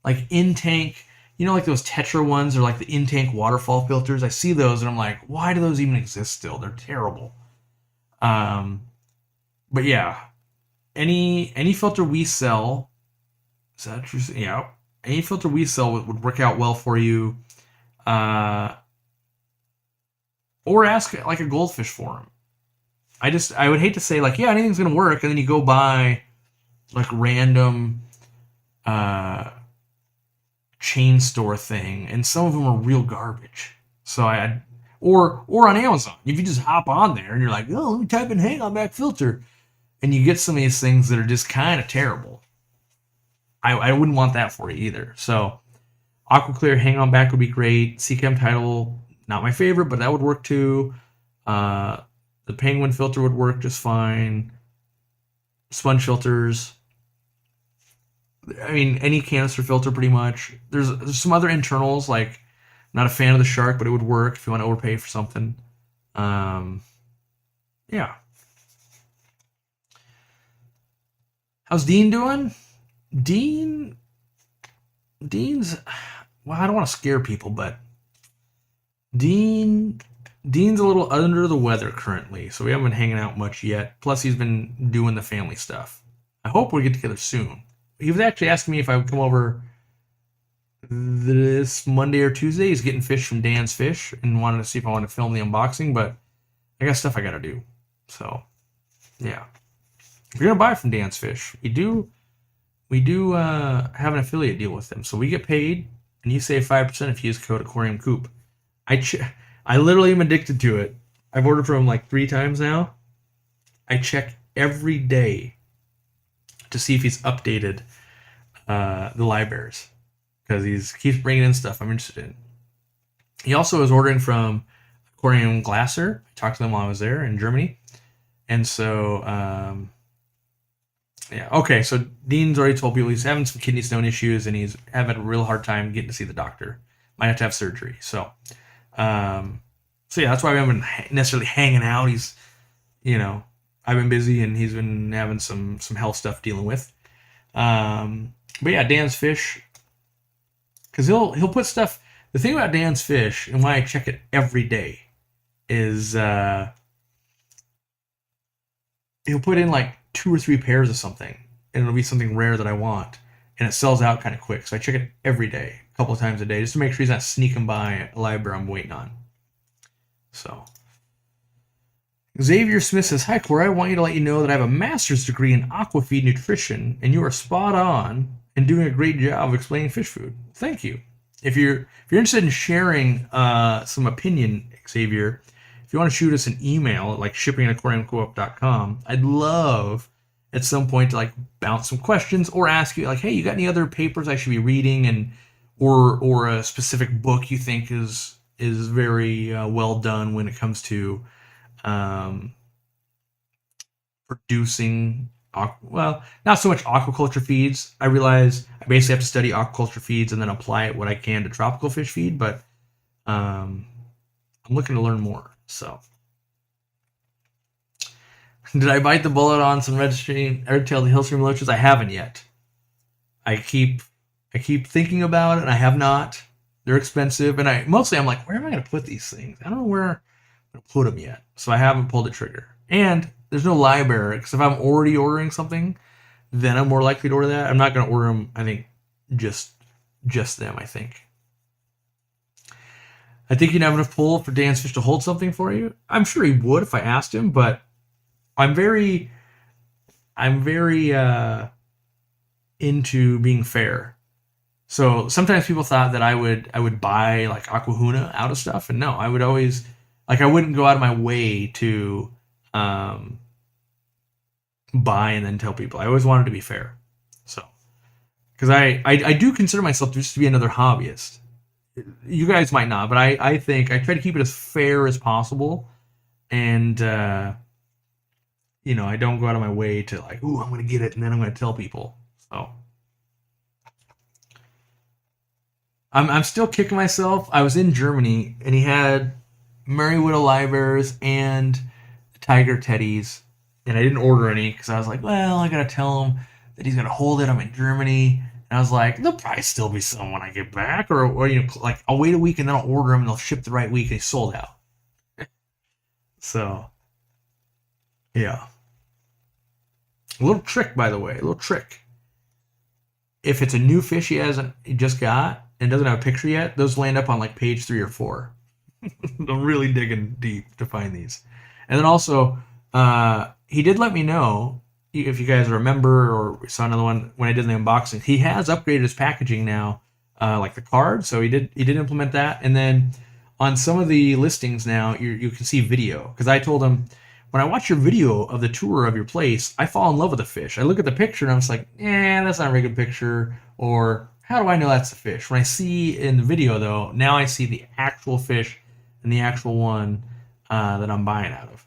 Like in tank, you know, like those Tetra ones or like the in tank waterfall filters. I see those and I'm like, why do those even exist still? They're terrible. But yeah, any filter we sell, is that true? Yeah, any filter we sell would work out well for you. Uh, or ask like a goldfish for them. I would hate to say like, yeah, anything's gonna work, and then you go buy like random chain store thing, and some of them are real garbage. So or on Amazon, if you just hop on there and you're like, oh, let me type in hang on back filter, and you get some of these things that are just kind of terrible. I wouldn't want that for you either. So Aqua Clear hang on back would be great. Seachem Tidal, not my favorite, but that would work too. The Penguin filter would work just fine. Sponge filters. I mean, any canister filter pretty much. There's some other internals, like not a fan of the Shark, but it would work if you want to overpay for something. Yeah. How's Dean doing? Dean's well, I don't want to scare people, but Dean's a little under the weather currently, so we haven't been hanging out much yet. Plus, he's been doing the family stuff. I hope we get together soon. He was actually asking me if I would come over this Monday or Tuesday. He's getting fish from Dan's Fish and wanted to see if I wanted to film the unboxing, but I got stuff I got to do. So, yeah. If you're gonna buy from Dan's Fish, we do have an affiliate deal with them, so we get paid, and you save 5% if you use code Aquariumcoop. I literally am addicted to it. I've ordered from him like 3 times now. I check every day to see if he's updated the libraries, because he keeps bringing in stuff I'm interested in. He also is ordering from Aquarium Glasser. I talked to them while I was there in Germany, and so yeah. Okay, so Dean's already told people he's having some kidney stone issues, and he's having a real hard time getting to see the doctor. Might have to have surgery. So yeah, that's why we haven't been necessarily hanging out. He's, I've been busy, and he's been having some health stuff dealing with. But yeah, Dan's Fish, because he'll put stuff. The thing about Dan's Fish, and why I check it every day, is he'll put in like 2 or 3 pairs of something, and it'll be something rare that I want, and it sells out kind of quick. So I check it every day, a couple of times a day, just to make sure he's not sneaking by a library I'm waiting on. So Xavier Smith says, "Hi Corey, I want you to let you know that I have a master's degree in aquafeed nutrition, and you are spot on and doing a great job of explaining fish food. Thank you. If you're interested in sharing some opinion, Xavier, if you want to shoot us an email at like shipping@aquariumcoop.com, I'd love at some point to like bounce some questions or ask you like, hey, you got any other papers I should be reading, and or a specific book you think is very well done when it comes to producing not so much aquaculture feeds. I realize I basically have to study aquaculture feeds and then apply what I can to tropical fish feed, but I'm looking to learn more. So, did I bite the bullet on some red-tailed hillstream loaches? I haven't yet. I keep thinking about it, and I have not. They're expensive, and I'm like, where am I going to put these things? I don't know put them yet. So I haven't pulled the trigger. And there's no library, because if I'm already ordering something, then I'm more likely to order that. I'm not going to order them, I think, just them, I think. I think you'd have enough pull for Dan's Fish to hold something for you. I'm sure he would if I asked him, but I'm very into being fair. So sometimes people thought that I would buy like Aquahuna out of stuff, and no, I would always, like, I wouldn't go out of my way to buy and then tell people. I always wanted to be fair. So, because I do consider myself just to be another hobbyist. You guys might not, but I think I try to keep it as fair as possible, and you know, I don't go out of my way to like, ooh, I'm gonna get it, and then I'm gonna tell people. So I'm still kicking myself. I was in Germany, and he had Merry Widow live bears and tiger teddies, and I didn't order any because I was like, well, I gotta tell him that he's gonna hold it. I'm in Germany. And I was like, there'll probably still be some when I get back, or you know, like I'll wait a week and then I'll order them and they'll ship the right week and they sold out. So, yeah. A little trick, by the way, a little trick. If it's a new fish he just got and doesn't have a picture yet, those land up on like page 3 or 4. I'm really digging deep to find these. And then also, he did let me know, if you guys remember or saw another one when I did the unboxing, he has upgraded his packaging now, like the card. So he did implement that. And then on some of the listings now, you can see video, because I told him, when I watch your video of the tour of your place, I fall in love with the fish. I look at the picture and I'm just like, that's not a very good picture. Or how do I know that's the fish? When I see in the video, though, now I see the actual fish and the actual one that I'm buying out of.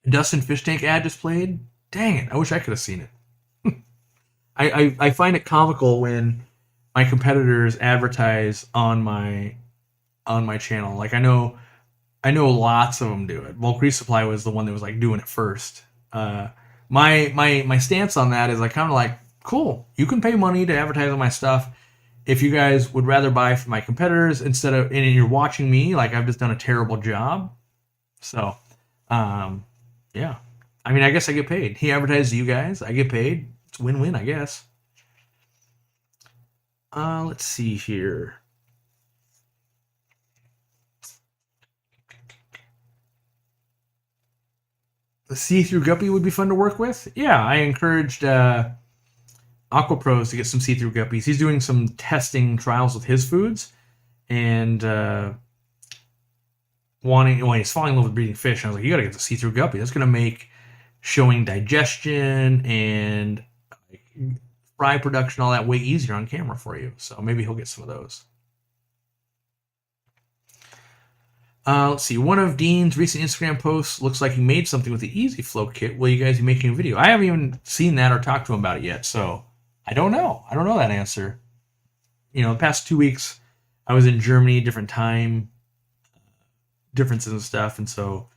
Dustin Fish Tank ad just played. Dang it! I wish I could have seen it. I find it comical when my competitors advertise on my channel. Like I know lots of them do it. Bulk Resupply was the one that was like doing it first. My stance on that is like kind of like, cool. You can pay money to advertise on my stuff. If you guys would rather buy from my competitors instead of, and you're watching me, like I've just done a terrible job. So, yeah. I mean, I guess I get paid. He advertises to you guys. I get paid. It's win-win, I guess. Let's see here. The see-through guppy would be fun to work with. Yeah, I encouraged AquaPros to get some see-through guppies. He's doing some testing trials with his foods, and he's falling in love with breeding fish. And I was like, you gotta get the see-through guppy. That's gonna make showing digestion and fry production, all that, way easier on camera for you. So maybe he'll get some of those. Let's see. One of Dean's recent Instagram posts looks like he made something with the Easy Flow kit. Will you guys be making a video? I haven't even seen that or talked to him about it yet, so I don't know. I don't know that answer. You know, the past 2 weeks, I was in Germany, different time differences and stuff, and so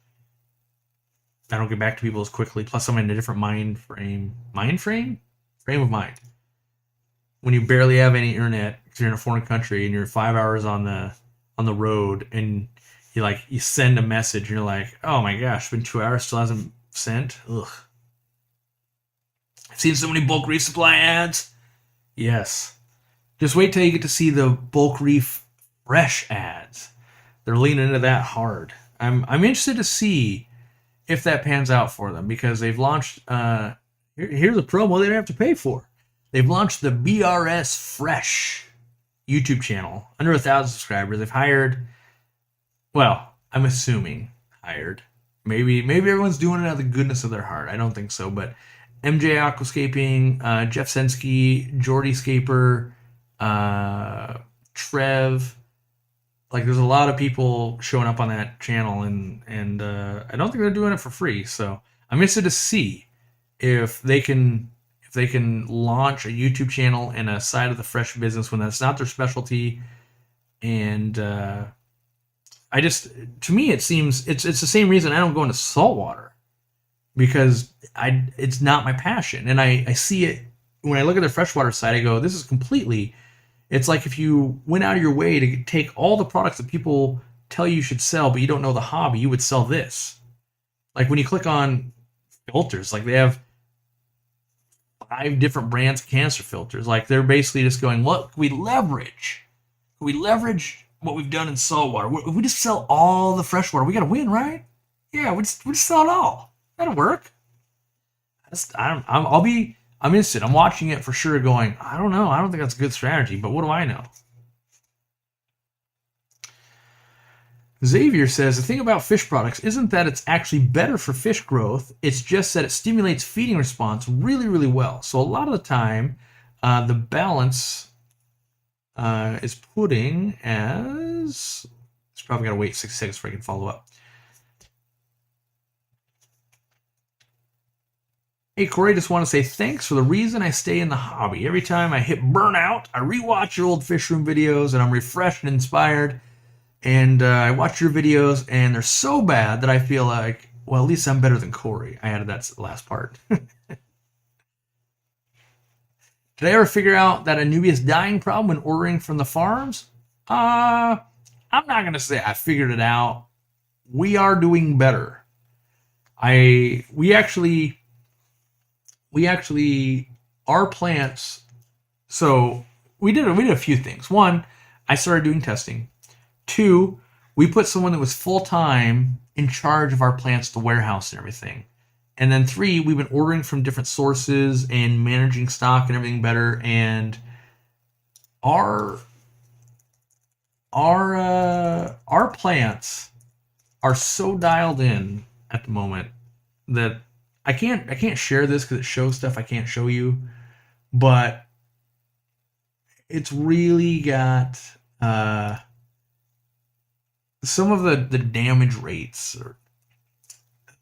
I don't get back to people as quickly. Plus, I'm in a different frame of mind. When you barely have any internet because you're in a foreign country and you're 5 hours on the road, and you send a message and you're like, oh my gosh, it's been 2 hours, still hasn't sent. Ugh. I've seen so many bulk resupply ads. Yes. Just wait till you get to see the bulk reef fresh ads. They're leaning into that hard. I'm interested to see if that pans out for them, because they've launched, here's a promo they don't have to pay for. They've launched the BRS Fresh YouTube channel, under 1,000 subscribers. They've hired, well, I'm assuming hired. Maybe everyone's doing it out of the goodness of their heart. I don't think so, but MJ Aquascaping, Jeff Sensky, Jordy Scaper, Trev, like there's a lot of people showing up on that channel, and I don't think they're doing it for free. So I'm interested to see if they can launch a YouTube channel and a side of the fresh business when that's not their specialty. And to me it seems it's the same reason I don't go into saltwater, because it's not my passion. And I see it when I look at the freshwater side. I go, this is completely. It's like if you went out of your way to take all the products that people tell you should sell, but you don't know the hobby, you would sell this. Like when you click on filters, like they have 5 different brands of canister filters. Like they're basically just going, look, we leverage what we've done in saltwater. If we just sell all the freshwater, we got to win, right? Yeah, we just sell it all. That'll work. I'm interested. I'm watching it for sure going, I don't know. I don't think that's a good strategy, but what do I know? Xavier says, the thing about fish products isn't that it's actually better for fish growth. It's just that it stimulates feeding response really, really well. So a lot of the time, the balance is putting as... It's probably got to wait 6 seconds before I can follow up. Hey, Corey, just want to say thanks for the reason I stay in the hobby. Every time I hit burnout, I rewatch your old fish room videos, and I'm refreshed and inspired. And I watch your videos, and they're so bad that I feel like, well, at least I'm better than Corey. I added that last part. Did I ever figure out that Anubias dying problem when ordering from the farms? I'm not going to say I figured it out. We are doing better. We actually, our plants, so we did a few things. One, I started doing testing. 2, we put someone that was full-time in charge of our plants, the warehouse and everything. And then 3, we've been ordering from different sources and managing stock and everything better. And our plants are so dialed in at the moment that I can't share this because it shows stuff I can't show you, but it's really got some of the damage rates, or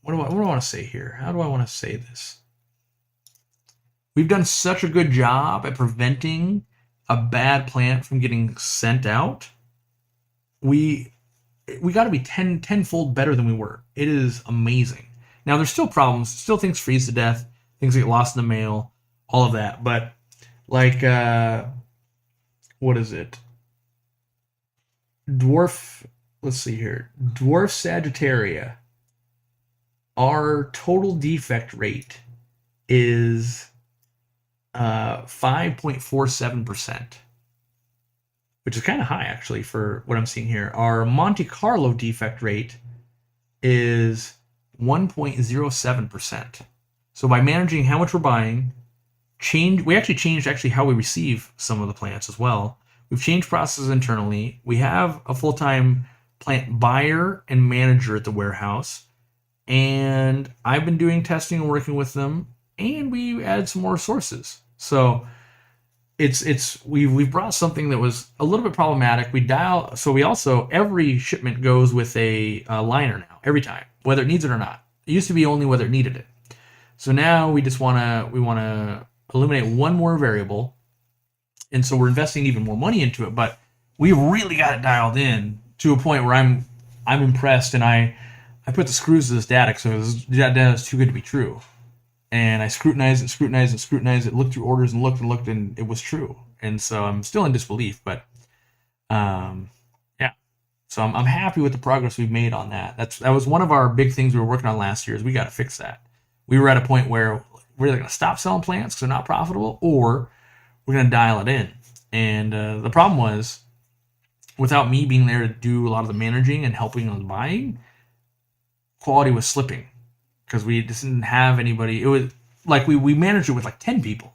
what do I want to say here? How do I want to say this? We've done such a good job at preventing a bad plant from getting sent out. We got to be tenfold better than we were. It is amazing. Now there's still problems. Still things freeze to death. Things get lost in the mail. All of that. But like, what is it? Let's see here. Dwarf Sagittaria. Our total defect rate is 5.47%, which is kind of high actually for what I'm seeing here. Our Monte Carlo defect rate is 1.07%. So by managing how much we're buying, we actually changed how we receive some of the plants as well. We've changed processes internally. We have a full-time plant buyer and manager at the warehouse, and I've been doing testing and working with them, and we added some more sources. So we've brought something that was a little bit problematic. We also every shipment goes with a liner now every time, whether it needs it or not. It used to be only whether it needed it. So now we want to eliminate one more variable, and so we're investing even more money into it. But we really got it dialed in to a point where I'm impressed, and I put the screws to this data because that data is too good to be true. And I scrutinized it, looked through orders and looked, and it was true. And so I'm still in disbelief, but yeah. So I'm happy with the progress we've made on that. That was one of our big things we were working on last year. Is we got to fix that. We were at a point where we're either going to stop selling plants because they're not profitable, or we're going to dial it in. And the problem was, without me being there to do a lot of the managing and helping on the buying, quality was slipping because we just didn't have anybody. It was like we managed it with like 10 people.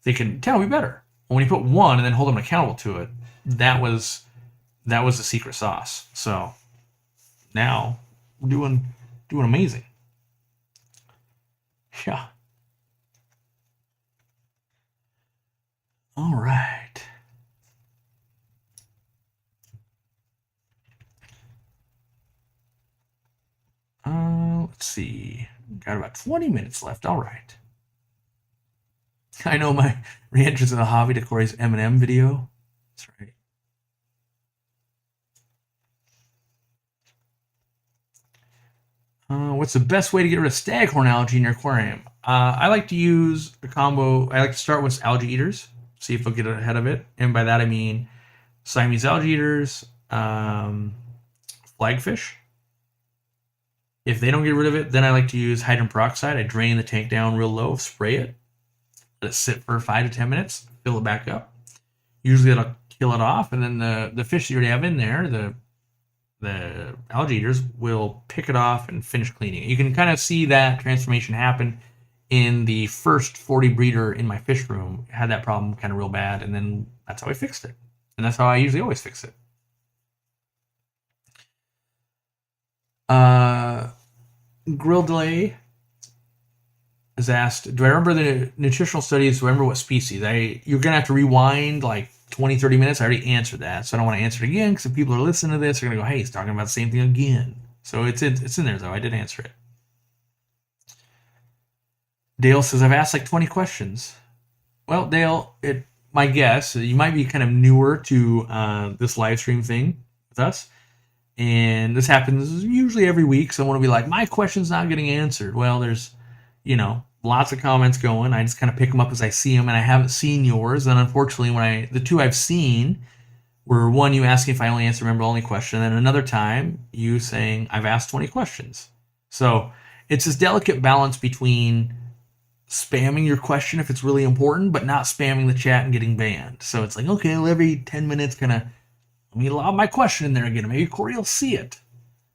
They can tell me better. When you put one and then hold them accountable to it, that was the secret sauce. So now we're doing amazing. Yeah. All right. Let's see. Got about 20 minutes left. All right. I know my re-entrance in the hobby to Corey's M&M video. That's right. What's the best way to get rid of staghorn algae in your aquarium? I like to use a combo. I like to start with algae eaters, see if they'll get ahead of it. And by that I mean Siamese algae eaters, flagfish. If they don't get rid of it, then I like to use hydrogen peroxide. I drain the tank down real low, spray it, let it sit for 5 to 10 minutes, fill it back up. Usually it'll kill it off, and then the fish that you already have in there, the algae eaters, will pick it off and finish cleaning it. You can kind of see that transformation happen in the first 40 breeder in my fish room. Had that problem kind of real bad, and then that's how I fixed it. And that's how I usually always fix it. Grill Delay is asked, do I remember the nutritional studies? Do I remember what species? You're going to have to rewind like 20, 30 minutes. I already answered that, so I don't want to answer it again, because if people are listening to this, they're going to go, hey, he's talking about the same thing again. So it's in there, though. I did answer it. Dale says, I've asked like 20 questions. Well, Dale, my guess, you might be kind of newer to this live stream thing with us. And this happens usually every week. Someone will be like, my question's not getting answered. Well, there's, lots of comments going. I just kind of pick them up as I see them, and I haven't seen yours. And unfortunately, the two I've seen were, one, you asking if I only answer remember-only question, and another time, you saying, I've asked 20 questions. So it's this delicate balance between spamming your question if it's really important, but not spamming the chat and getting banned. So it's like, okay, well, every 10 minutes, kind of, let me allow my question in there again. Maybe Corey will see it.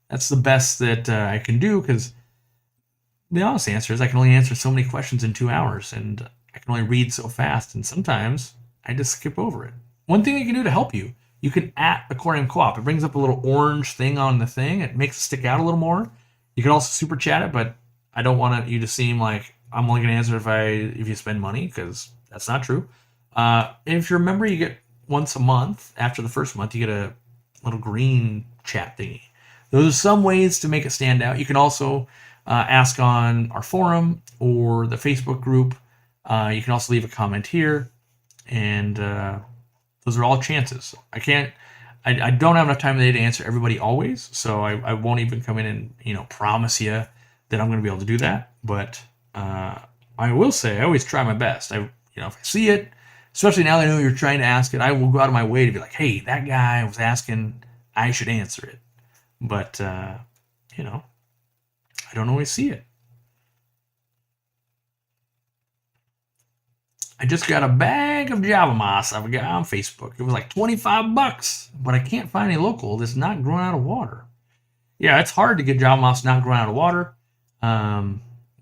That's the best that I can do, because the honest answer is I can only answer so many questions in 2 hours, and I can only read so fast, and sometimes I just skip over it. One thing you can do to help you can @Aquariumcoop. It brings up a little orange thing on the thing. It makes it stick out a little more. You can also super chat it, but I don't want you to seem like I'm only going to answer if you spend money, because that's not true. If you remember, you get once a month. After the first month, you get a little green chat thingy. Those are some ways to make it stand out. You can also ask on our forum or the Facebook group. You can also leave a comment here, and those are all chances. I don't have enough time today to answer everybody always, so I won't even come in and promise you that I'm going to be able to do that. But I will say I always try my best. If I see it, especially now that I know you're trying to ask it, I will go out of my way to be like, hey, that guy was asking, I should answer it. But I don't always see it. I just got a bag of Java moss I've got on Facebook. It was like $25, but I can't find any local that's not growing out of water. Yeah, it's hard to get Java moss not growing out of water.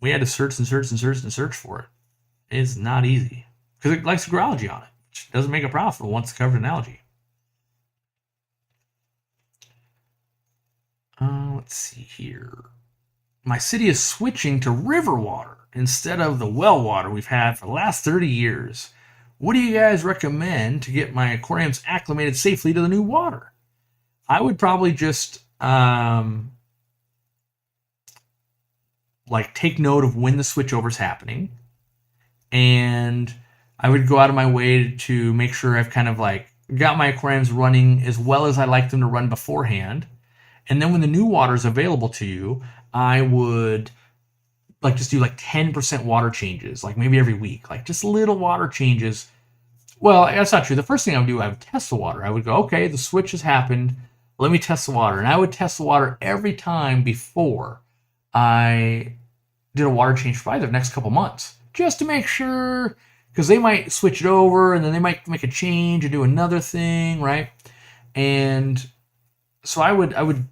We had to search and search and search and search for it. It's not easy, because it likes to grow algae on it, which doesn't make it profitable once it's covered in algae. Let's see here. My city is switching to river water instead of the well water we've had for the last 30 years. What do you guys recommend to get my aquariums acclimated safely to the new water? I would probably just take note of when the switchover is happening, and I would go out of my way to make sure I've kind of got my aquariums running as well as I like them to run beforehand. And then when the new water is available to you, I would just do 10% water changes, maybe every week, just little water changes. Well, that's not true. The first thing I would do, I would test the water. I would go, okay, the switch has happened. Let me test the water. And I would test the water every time before I did a water change for probably the next couple months, just to make sure, because they might switch it over and then they might make a change and do another thing, right? And so I would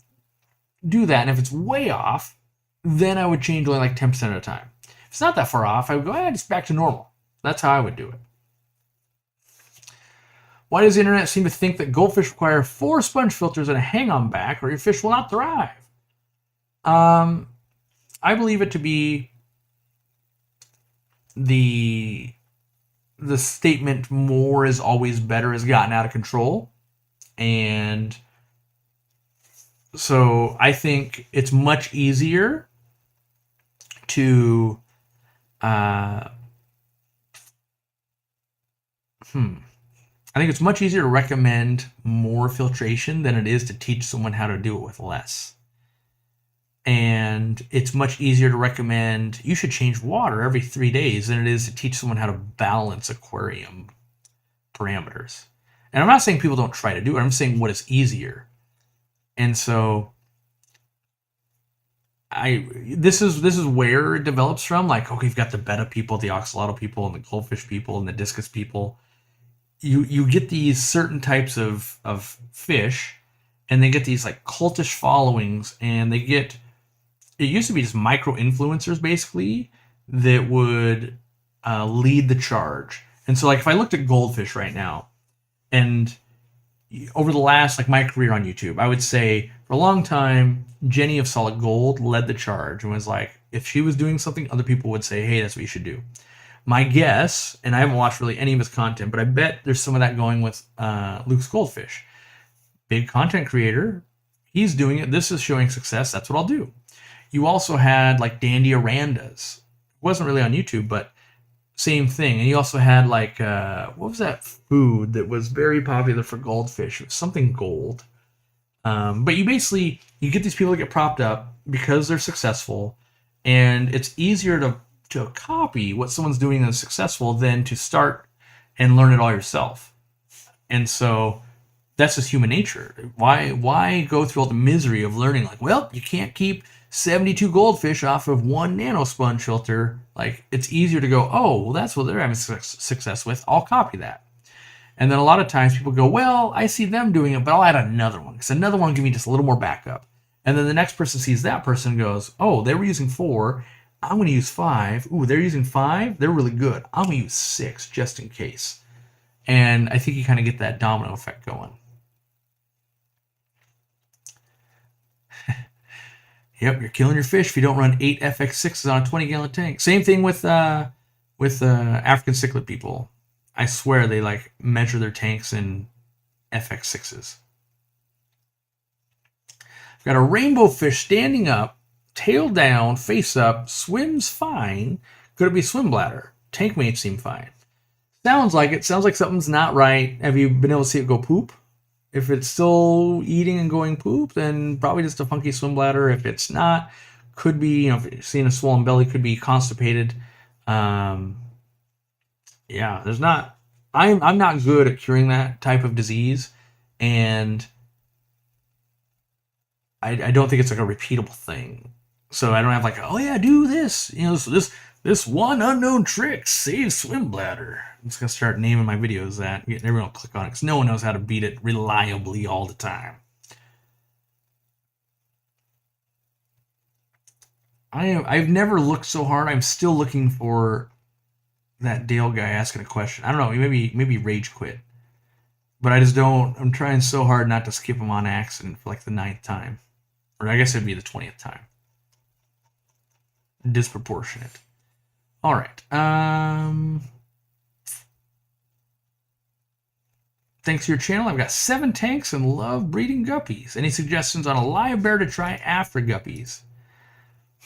do that. And if it's way off, then I would change only 10% at a time. If it's not that far off, I would go, just back to normal. That's how I would do it. Why does the internet seem to think that goldfish require 4 sponge filters and a hang-on back, or your fish will not thrive? I believe it to be the statement more is always better has gotten out of control. And so I think it's much easier to I think it's much easier to recommend more filtration than it is to teach someone how to do it with less. And it's much easier to recommend you should change water every 3 days than it is to teach someone how to balance aquarium parameters. And I'm not saying people don't try to do it. I'm saying what is easier. And so this is where it develops from. Like, okay, you've got the betta people, the oxalotl people, and the goldfish people, and the discus people. You get these certain types of fish, and they get these like cultish followings, and they get, it used to be just micro influencers basically that would lead the charge. And so like if I looked at goldfish right now, and over the last, like my career on YouTube, I would say for a long time Jenny of Solid Gold led the charge and was like, if she was doing something, other people would say, hey, that's what you should do. My guess, and I haven't watched really any of his content, but I bet there's some of that going with Luke's Goldfish. Big content creator, he's doing it, this is showing success, that's what I'll do. You also had like Dandy Arandas. It wasn't really on YouTube, but same thing. And you also had like, what was that food that was very popular for goldfish? It was something gold. But you basically, you get these people that get propped up because they're successful, and it's easier to copy what someone's doing that's successful than to start and learn it all yourself. And so that's just human nature. Why go through all the misery of learning? Like, well, you can't keep 72 goldfish off of one nanosponge filter. Like, it's easier to go, oh, well, that's what they're having success with. I'll copy that. And then a lot of times people go, well, I see them doing it, but I'll add another one because another one will give me just a little more backup. And then the next person sees that person and goes, oh, they were using 4. I'm going to use 5. Ooh, they're using 5. They're really good. I'm going to use 6 just in case. And I think you kind of get that domino effect going. Yep, you're killing your fish if you don't run 8 FX6s on a 20-gallon tank. Same thing with African cichlid people. I swear they like measure their tanks in FX6s. I've got a rainbow fish standing up, tail down, face up, swims fine. Could it be swim bladder? Tank mates seem fine. Sounds like it. Sounds like something's not right. Have you been able to see it go poop? If it's still eating and going poop, then probably just a funky swim bladder. If it's not, could be, you know, if you're seeing a swollen belly, could be constipated. Yeah, there's not, I'm not good at curing that type of disease, and I don't think it's like a repeatable thing. So I don't have like, oh yeah, do this, you know, so this one unknown trick saves swim bladder. I'm just gonna start naming my videos that, everyone will click on it because no one knows how to beat it reliably all the time. I've never looked so hard. I'm still looking for that Dale guy asking a question. I don't know, maybe rage quit. But I just don't, I'm trying so hard not to skip him on accident for like the 9th time. Or I guess it'd be the 20th time. Disproportionate. Alright. Thanks to your channel, I've got 7 tanks and love breeding guppies. Any suggestions on a live bear to try after guppies?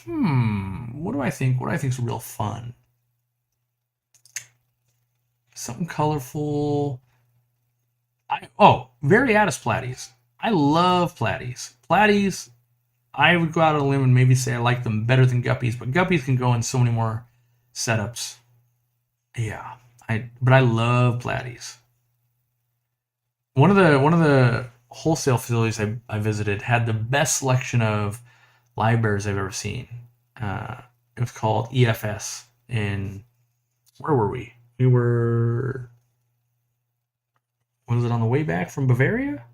What do I think? What do I think is real fun? Something colorful. Variatus platies. I love platies. Platies, I would go out on a limb and maybe say I like them better than guppies, but guppies can go in so many more setups. Yeah, but I love platies. One of the wholesale facilities I visited had the best selection of live bears I've ever seen. It was called EFS. And where were we? We were, was it on the way back from Bavaria?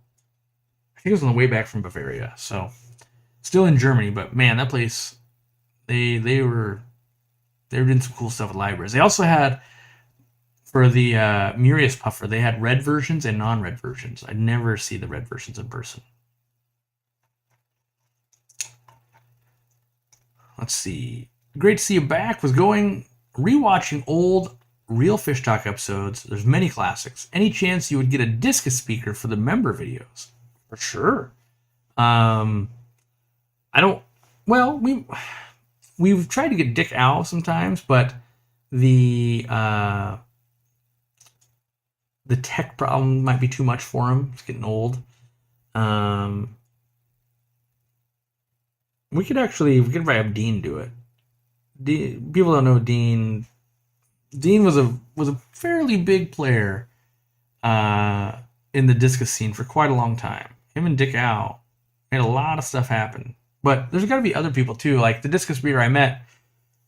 I think it was on the way back from Bavaria. So still in Germany, but man, that place, they were doing some cool stuff with live bears. They also had, for the Murius puffer, they had red versions and non-red versions. I never see the red versions in person. Let's see. Great to see you back. Was rewatching old Real Fish Talk episodes. There's many classics. Any chance you would get a discus speaker for the member videos? For sure. I don't. Well, we've tried to get Dick Owl sometimes, but the tech problem might be too much for him. It's getting old. We could probably have Dean do it. People don't know Dean. Dean was a fairly big player in the discus scene for quite a long time. Him and Dick Owl made a lot of stuff happen But there's got to be other people too. Like the discus breeder I met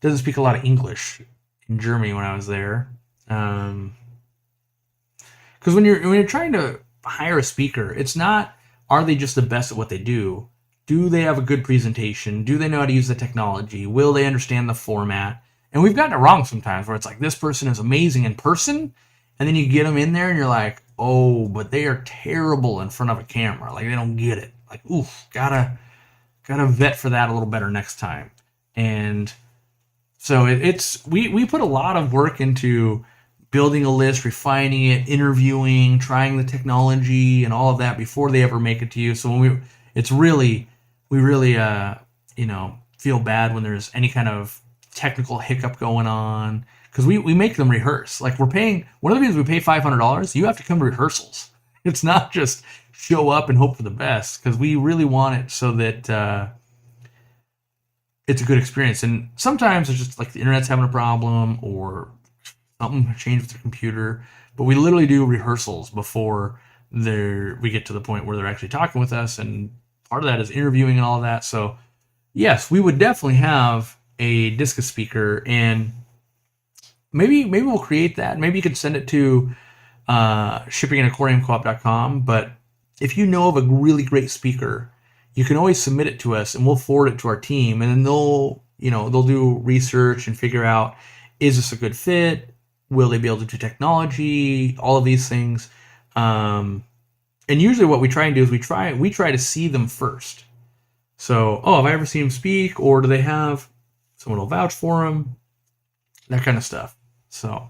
doesn't speak a lot of English in Germany when I was there. Because when you're trying to hire a speaker, it's not are they just the best at what they do. Do they have a good presentation? Do they know how to use the technology? Will they understand the format? And we've gotten it wrong sometimes where it's like this person is amazing in person, and then you get them in there and you're like, oh, but they are terrible in front of a camera. Like they don't get it. Like, oof, gotta vet for that a little better next time. And so we put a lot of work into building a list, refining it, interviewing, trying the technology, and all of that before they ever make it to you. So when we really feel bad when there's any kind of technical hiccup going on, because we make them rehearse. Like we're paying, one of the reasons we pay $500, you have to come to rehearsals. It's not just show up and hope for the best, because we really want it so that it's a good experience. And sometimes it's just like the internet's having a problem or something changed with their computer, but we literally do rehearsals before we get to the point where they're actually talking with us, and part of that is interviewing and all of that. So yes, we would definitely have a discus speaker, and maybe we'll create that. Maybe you could send it to shipping at aquariumcoop.com. But if you know of a really great speaker, you can always submit it to us and we'll forward it to our team, and then they'll do research and figure out, is this a good fit? Will they be able to do technology? All of these things. And usually what we try and do is we try to see them first. So, have I ever seen them speak, or do they have someone who'll vouch for them? That kind of stuff. So,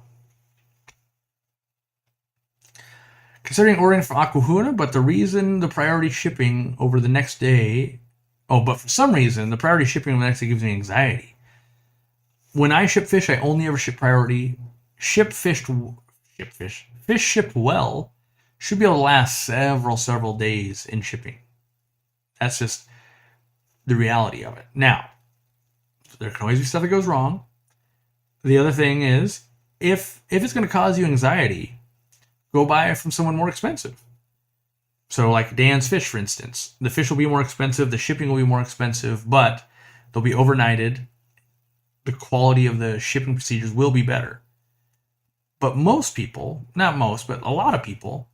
considering ordering from Aquahuna, but the priority shipping over the next day. But for some reason, the priority shipping over the next day gives me anxiety. When I ship fish, I only ever ship priority. Fish shipped well should be able to last several days in shipping. That's just the reality of it. Now, there can always be stuff that goes wrong. The other thing is, if it's going to cause you anxiety, go buy it from someone more expensive. So like Dan's Fish, for instance. The fish will be more expensive, the shipping will be more expensive, but they'll be overnighted. The quality of the shipping procedures will be better. But most people, not most, but a lot of people,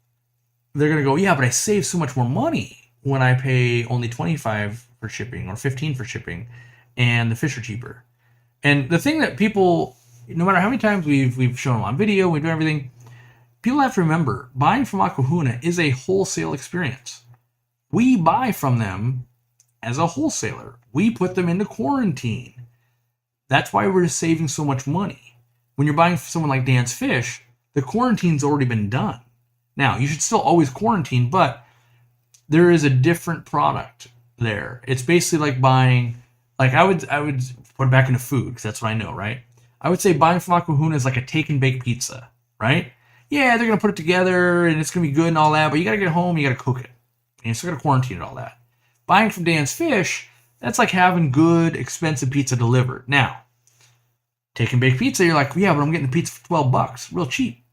they're going to go, yeah, but I save so much more money when I pay only $25 for shipping or $15 for shipping, and the fish are cheaper. And the thing that people, no matter how many times we've shown them on video, we do everything, people have to remember, buying from Aquahuna is a wholesale experience. We buy from them as a wholesaler. We put them into quarantine. That's why we're saving so much money. When you're buying from someone like Dan's Fish, the quarantine's already been done. Now, you should still always quarantine, but there is a different product there. It's basically like buying, like I would put it back into food, because that's what I know, right? I would say buying from Aquahuna is like a take and bake pizza, right? Yeah, they're going to put it together and it's going to be good and all that, but you got to get it home, you got to cook it. And you still got to quarantine and all that. Buying from Dan's Fish, that's like having good, expensive pizza delivered. Now, take and bake pizza, you're like, yeah, but I'm getting the pizza for $12, real cheap.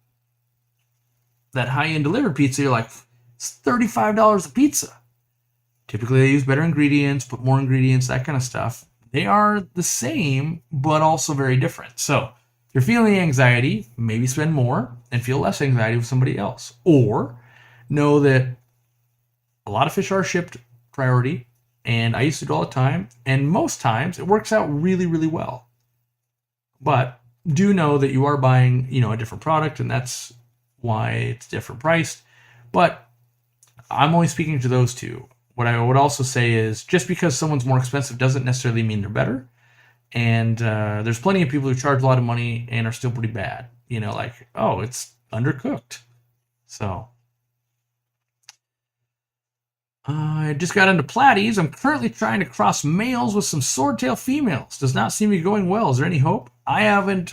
That high-end delivered pizza, you're like, it's $35 a pizza. Typically, they use better ingredients, put more ingredients, that kind of stuff. They are the same, but also very different. So, if you're feeling anxiety, maybe spend more and feel less anxiety with somebody else. Or know that a lot of fish are shipped priority, and I used to do it all the time, and most times it works out really, really well. But do know that you are buying, a different product, and that's why it's different priced. But I'm only speaking to those two. What I would also say is, just because someone's more expensive doesn't necessarily mean they're better. And there's plenty of people who charge a lot of money and are still pretty bad. It's undercooked. So I just got into platies. I'm currently trying to cross males with some swordtail females. Does not seem to be going well. Is there any hope? I haven't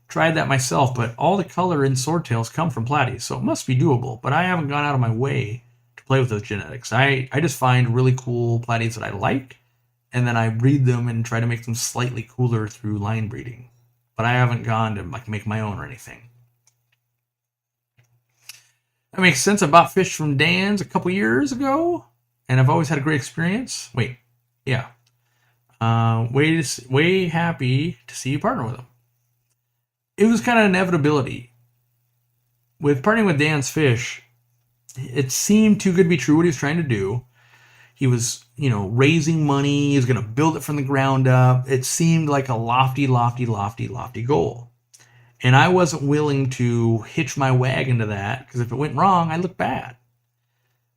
tried that myself, but all the color in swordtails come from platies, so it must be doable. But I haven't gone out of my way to play with those genetics. I just find really cool platies that I like, and then I breed them and try to make them slightly cooler through line breeding. But I haven't gone to make my own or anything. That makes sense. I bought fish from Dan's a couple years ago, and I've always had a great experience. Wait, Yeah. Way happy to see you partner with him. It was kind of inevitability. With partnering with Dan's Fish, it seemed too good to be true what he was trying to do. He was, raising money. He was going to build it from the ground up. It seemed like a lofty, lofty, lofty, lofty goal. And I wasn't willing to hitch my wagon to that because if it went wrong, I'd look bad.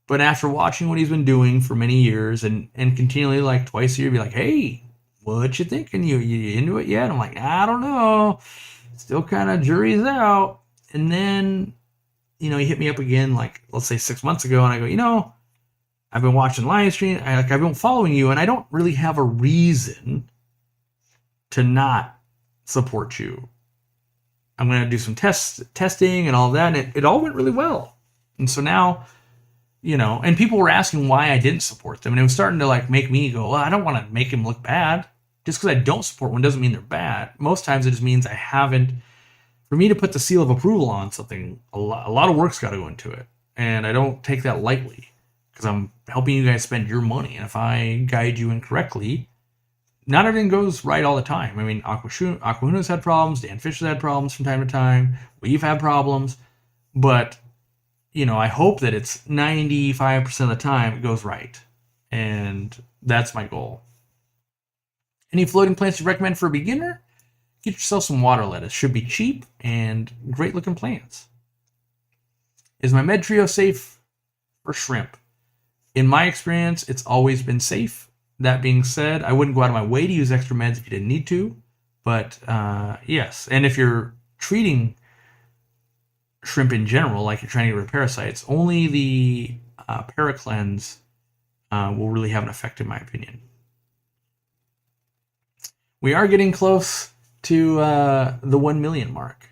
But after watching what he's been doing for many years and continually, like twice a year, be like, hey, what you thinking? You into it yet? I'm like, I don't know. Still kind of jury's out. And then, he hit me up again, like, let's say 6 months ago. And I go, I've been watching live stream. I've been following you, and I don't really have a reason to not support you. I'm going to do some testing and all that. And it all went really well. And so now, and people were asking why I didn't support them. And it was starting to like make me go, well, I don't want to make him look bad. Just because I don't support one doesn't mean they're bad. Most times it just means I haven't. For me to put the seal of approval on something, a lot of work's got to go into it. And I don't take that lightly because I'm helping you guys spend your money. And if I guide you incorrectly, not everything goes right all the time. I mean, Aquahuna's had problems. Dan Fish has had problems from time to time. We've had problems. But, I hope that it's 95% of the time it goes right. And that's my goal. Any floating plants you recommend for a beginner? Get yourself some water lettuce. Should be cheap and great looking plants. Is my med trio safe for shrimp? In my experience, it's always been safe. That being said, I wouldn't go out of my way to use extra meds if you didn't need to. But yes, and if you're treating shrimp in general, like you're trying to get rid of parasites, only the Paracleanse will really have an effect, in my opinion. We are getting close to the 1 million mark.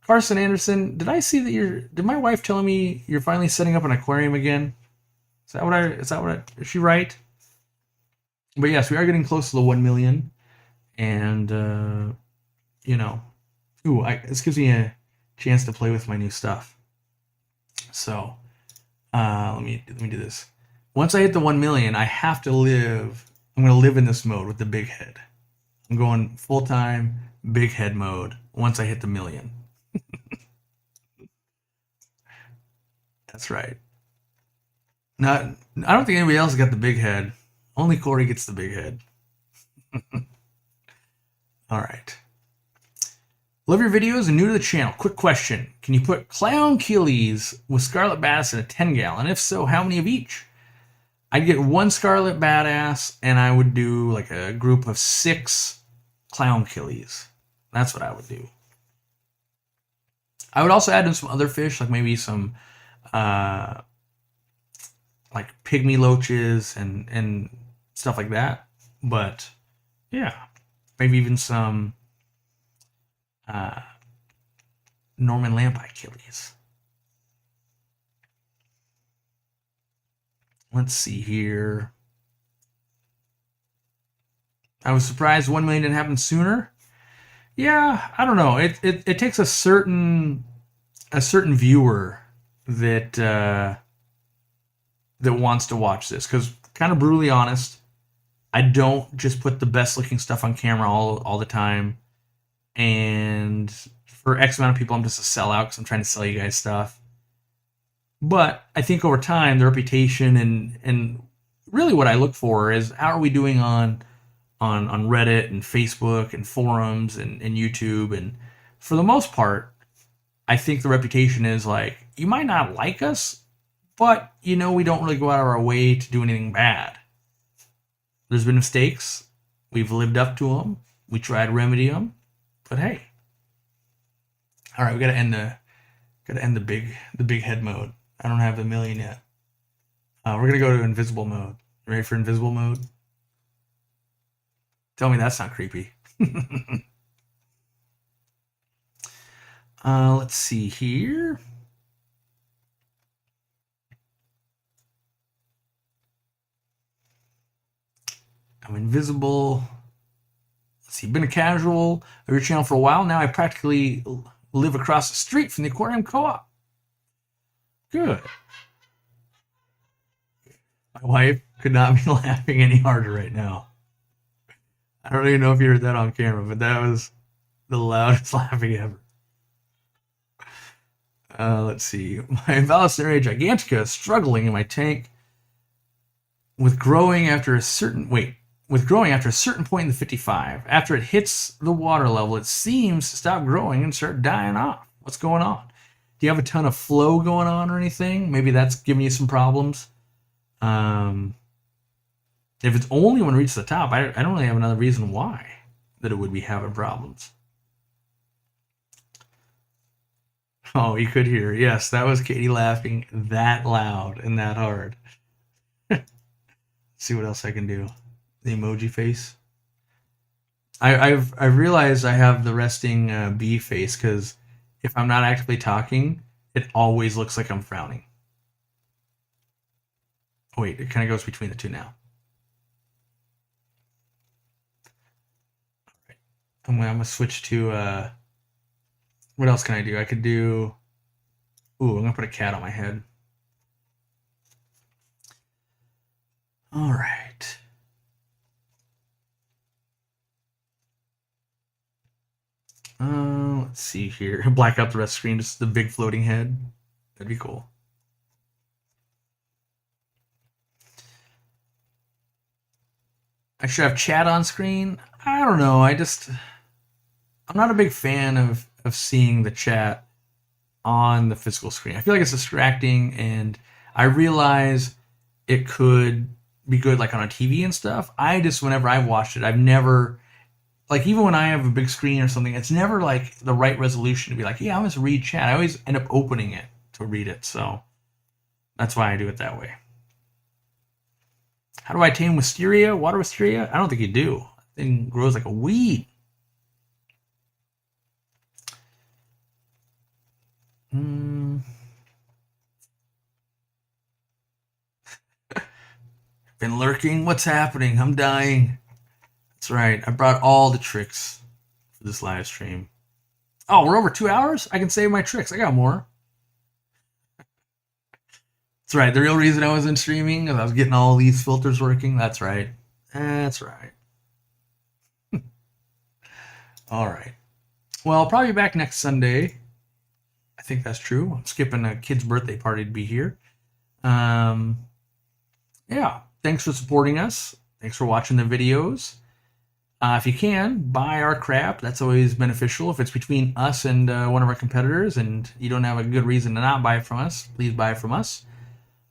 Carson Anderson, did I see that did my wife tell me you're finally setting up an aquarium again? Is she right? But yes, we are getting close to the 1 million. And, this gives me a chance to play with my new stuff. So, let me do this. Once I hit the 1 million, I'm going to live in this mode with the big head. I'm going full-time big head mode once I hit the 1 million. That's right. I don't think anybody else got the big head. Only Corey gets the big head. All right. Love your videos and new to the channel. Quick question. Can you put clown killies with scarlet bass in a 10-gallon? If so, how many of each? I'd get one scarlet badass and I would do like a group of 6 clown killies. That's what I would do. I would also add in some other fish, like maybe some like pygmy loaches and stuff like that. But yeah, maybe even some Norman lampi killies. Let's see here. I was surprised 1 million didn't happen sooner. Yeah, I don't know. It takes a certain viewer that wants to watch this, because kind of brutally honest, I don't just put the best looking stuff on camera all the time. And for X amount of people, I'm just a sellout because I'm trying to sell you guys stuff. But I think over time, the reputation and really what I look for is how are we doing on Reddit and Facebook and forums and YouTube. And for the most part, I think the reputation is like, you might not like us, but we don't really go out of our way to do anything bad. There's been mistakes. We've lived up to them. We try to remedy them. But hey. All right, we gotta end the big head mode. I don't have the 1 million yet. We're gonna go to invisible mode. You ready for invisible mode? Tell me that's not creepy. Let's see here. I'm invisible. Let's see. Been a casual of your channel for a while now. I practically live across the street from the Aquarium Co-op. Good. My wife could not be laughing any harder right now. I don't even know if you heard that on camera, but that was the loudest laughing ever. Let's see. My Vallisneria gigantica is struggling in my tank with growing after a certain point in the 55. After it hits the water level, it seems to stop growing and start dying off. What's going on? Do you have a ton of flow going on or anything? Maybe that's giving you some problems. If it's only when it reaches the top, I don't really have another reason why that it would be having problems. Oh, you could hear. Yes, that was Katie laughing that loud and that hard. Let's see what else I can do. The emoji face. I've realized I have the resting bee face because if I'm not actively talking, it always looks like I'm frowning. Oh, wait, it kind of goes between the two now. I'm gonna switch to what else can I do? I could do. Ooh, I'm gonna put a cat on my head. All right. Let's see here. Black out the rest of the screen, just the big floating head. That'd be cool. I should have chat on screen. I don't know. I'm not a big fan of seeing the chat on the physical screen. I feel like it's distracting, and I realize it could be good like on a TV and stuff. Whenever I've watched it, I've never, like, even when I have a big screen or something, it's never like the right resolution to be like, yeah, I'm just read chat. I always end up opening it to read it. So that's why I do it that way. How do I tame wisteria? Water wisteria? I don't think you do. That thing grows like a weed. Been lurking? What's happening? I'm dying. That's right. I brought all the tricks for this live stream. Oh, we're over 2 hours? I can save my tricks. I got more. That's right. The real reason I wasn't streaming is I was getting all these filters working. That's right. That's right. All right. Well, I'll probably be back next Sunday. I think that's true. I'm skipping a kid's birthday party to be here. Yeah. Thanks for supporting us. Thanks for watching the videos. If you can, buy our crap. That's always beneficial. If it's between us and one of our competitors and you don't have a good reason to not buy from us, please buy from us.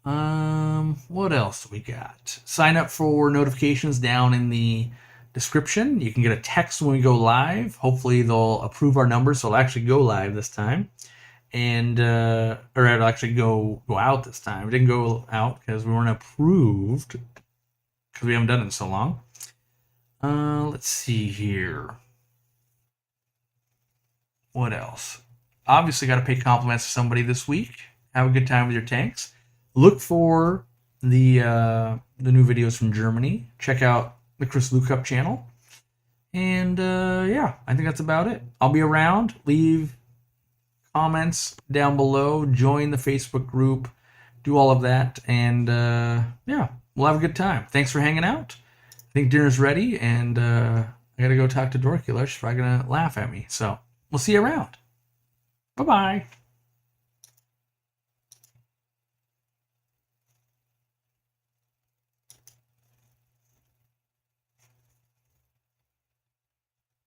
What else do we got? Sign up for notifications down in the description. You can get a text when we go live. Hopefully they'll approve our numbers, so it'll actually go live this time. And or it'll actually go out this time. It didn't go out because we weren't approved because we haven't done it in so long. Let's see here. What else? Obviously got to pay compliments to somebody this week. Have a good time with your tanks. Look for the new videos from Germany. Check out the Chris Lucup channel. And yeah, I think that's about it. I'll be around. Leave comments down below. Join the Facebook group. Do all of that. And yeah, we'll have a good time. Thanks for hanging out. I think dinner's ready. And I got to go talk to Dorkula. She's probably going to laugh at me. So we'll see you around. Bye-bye.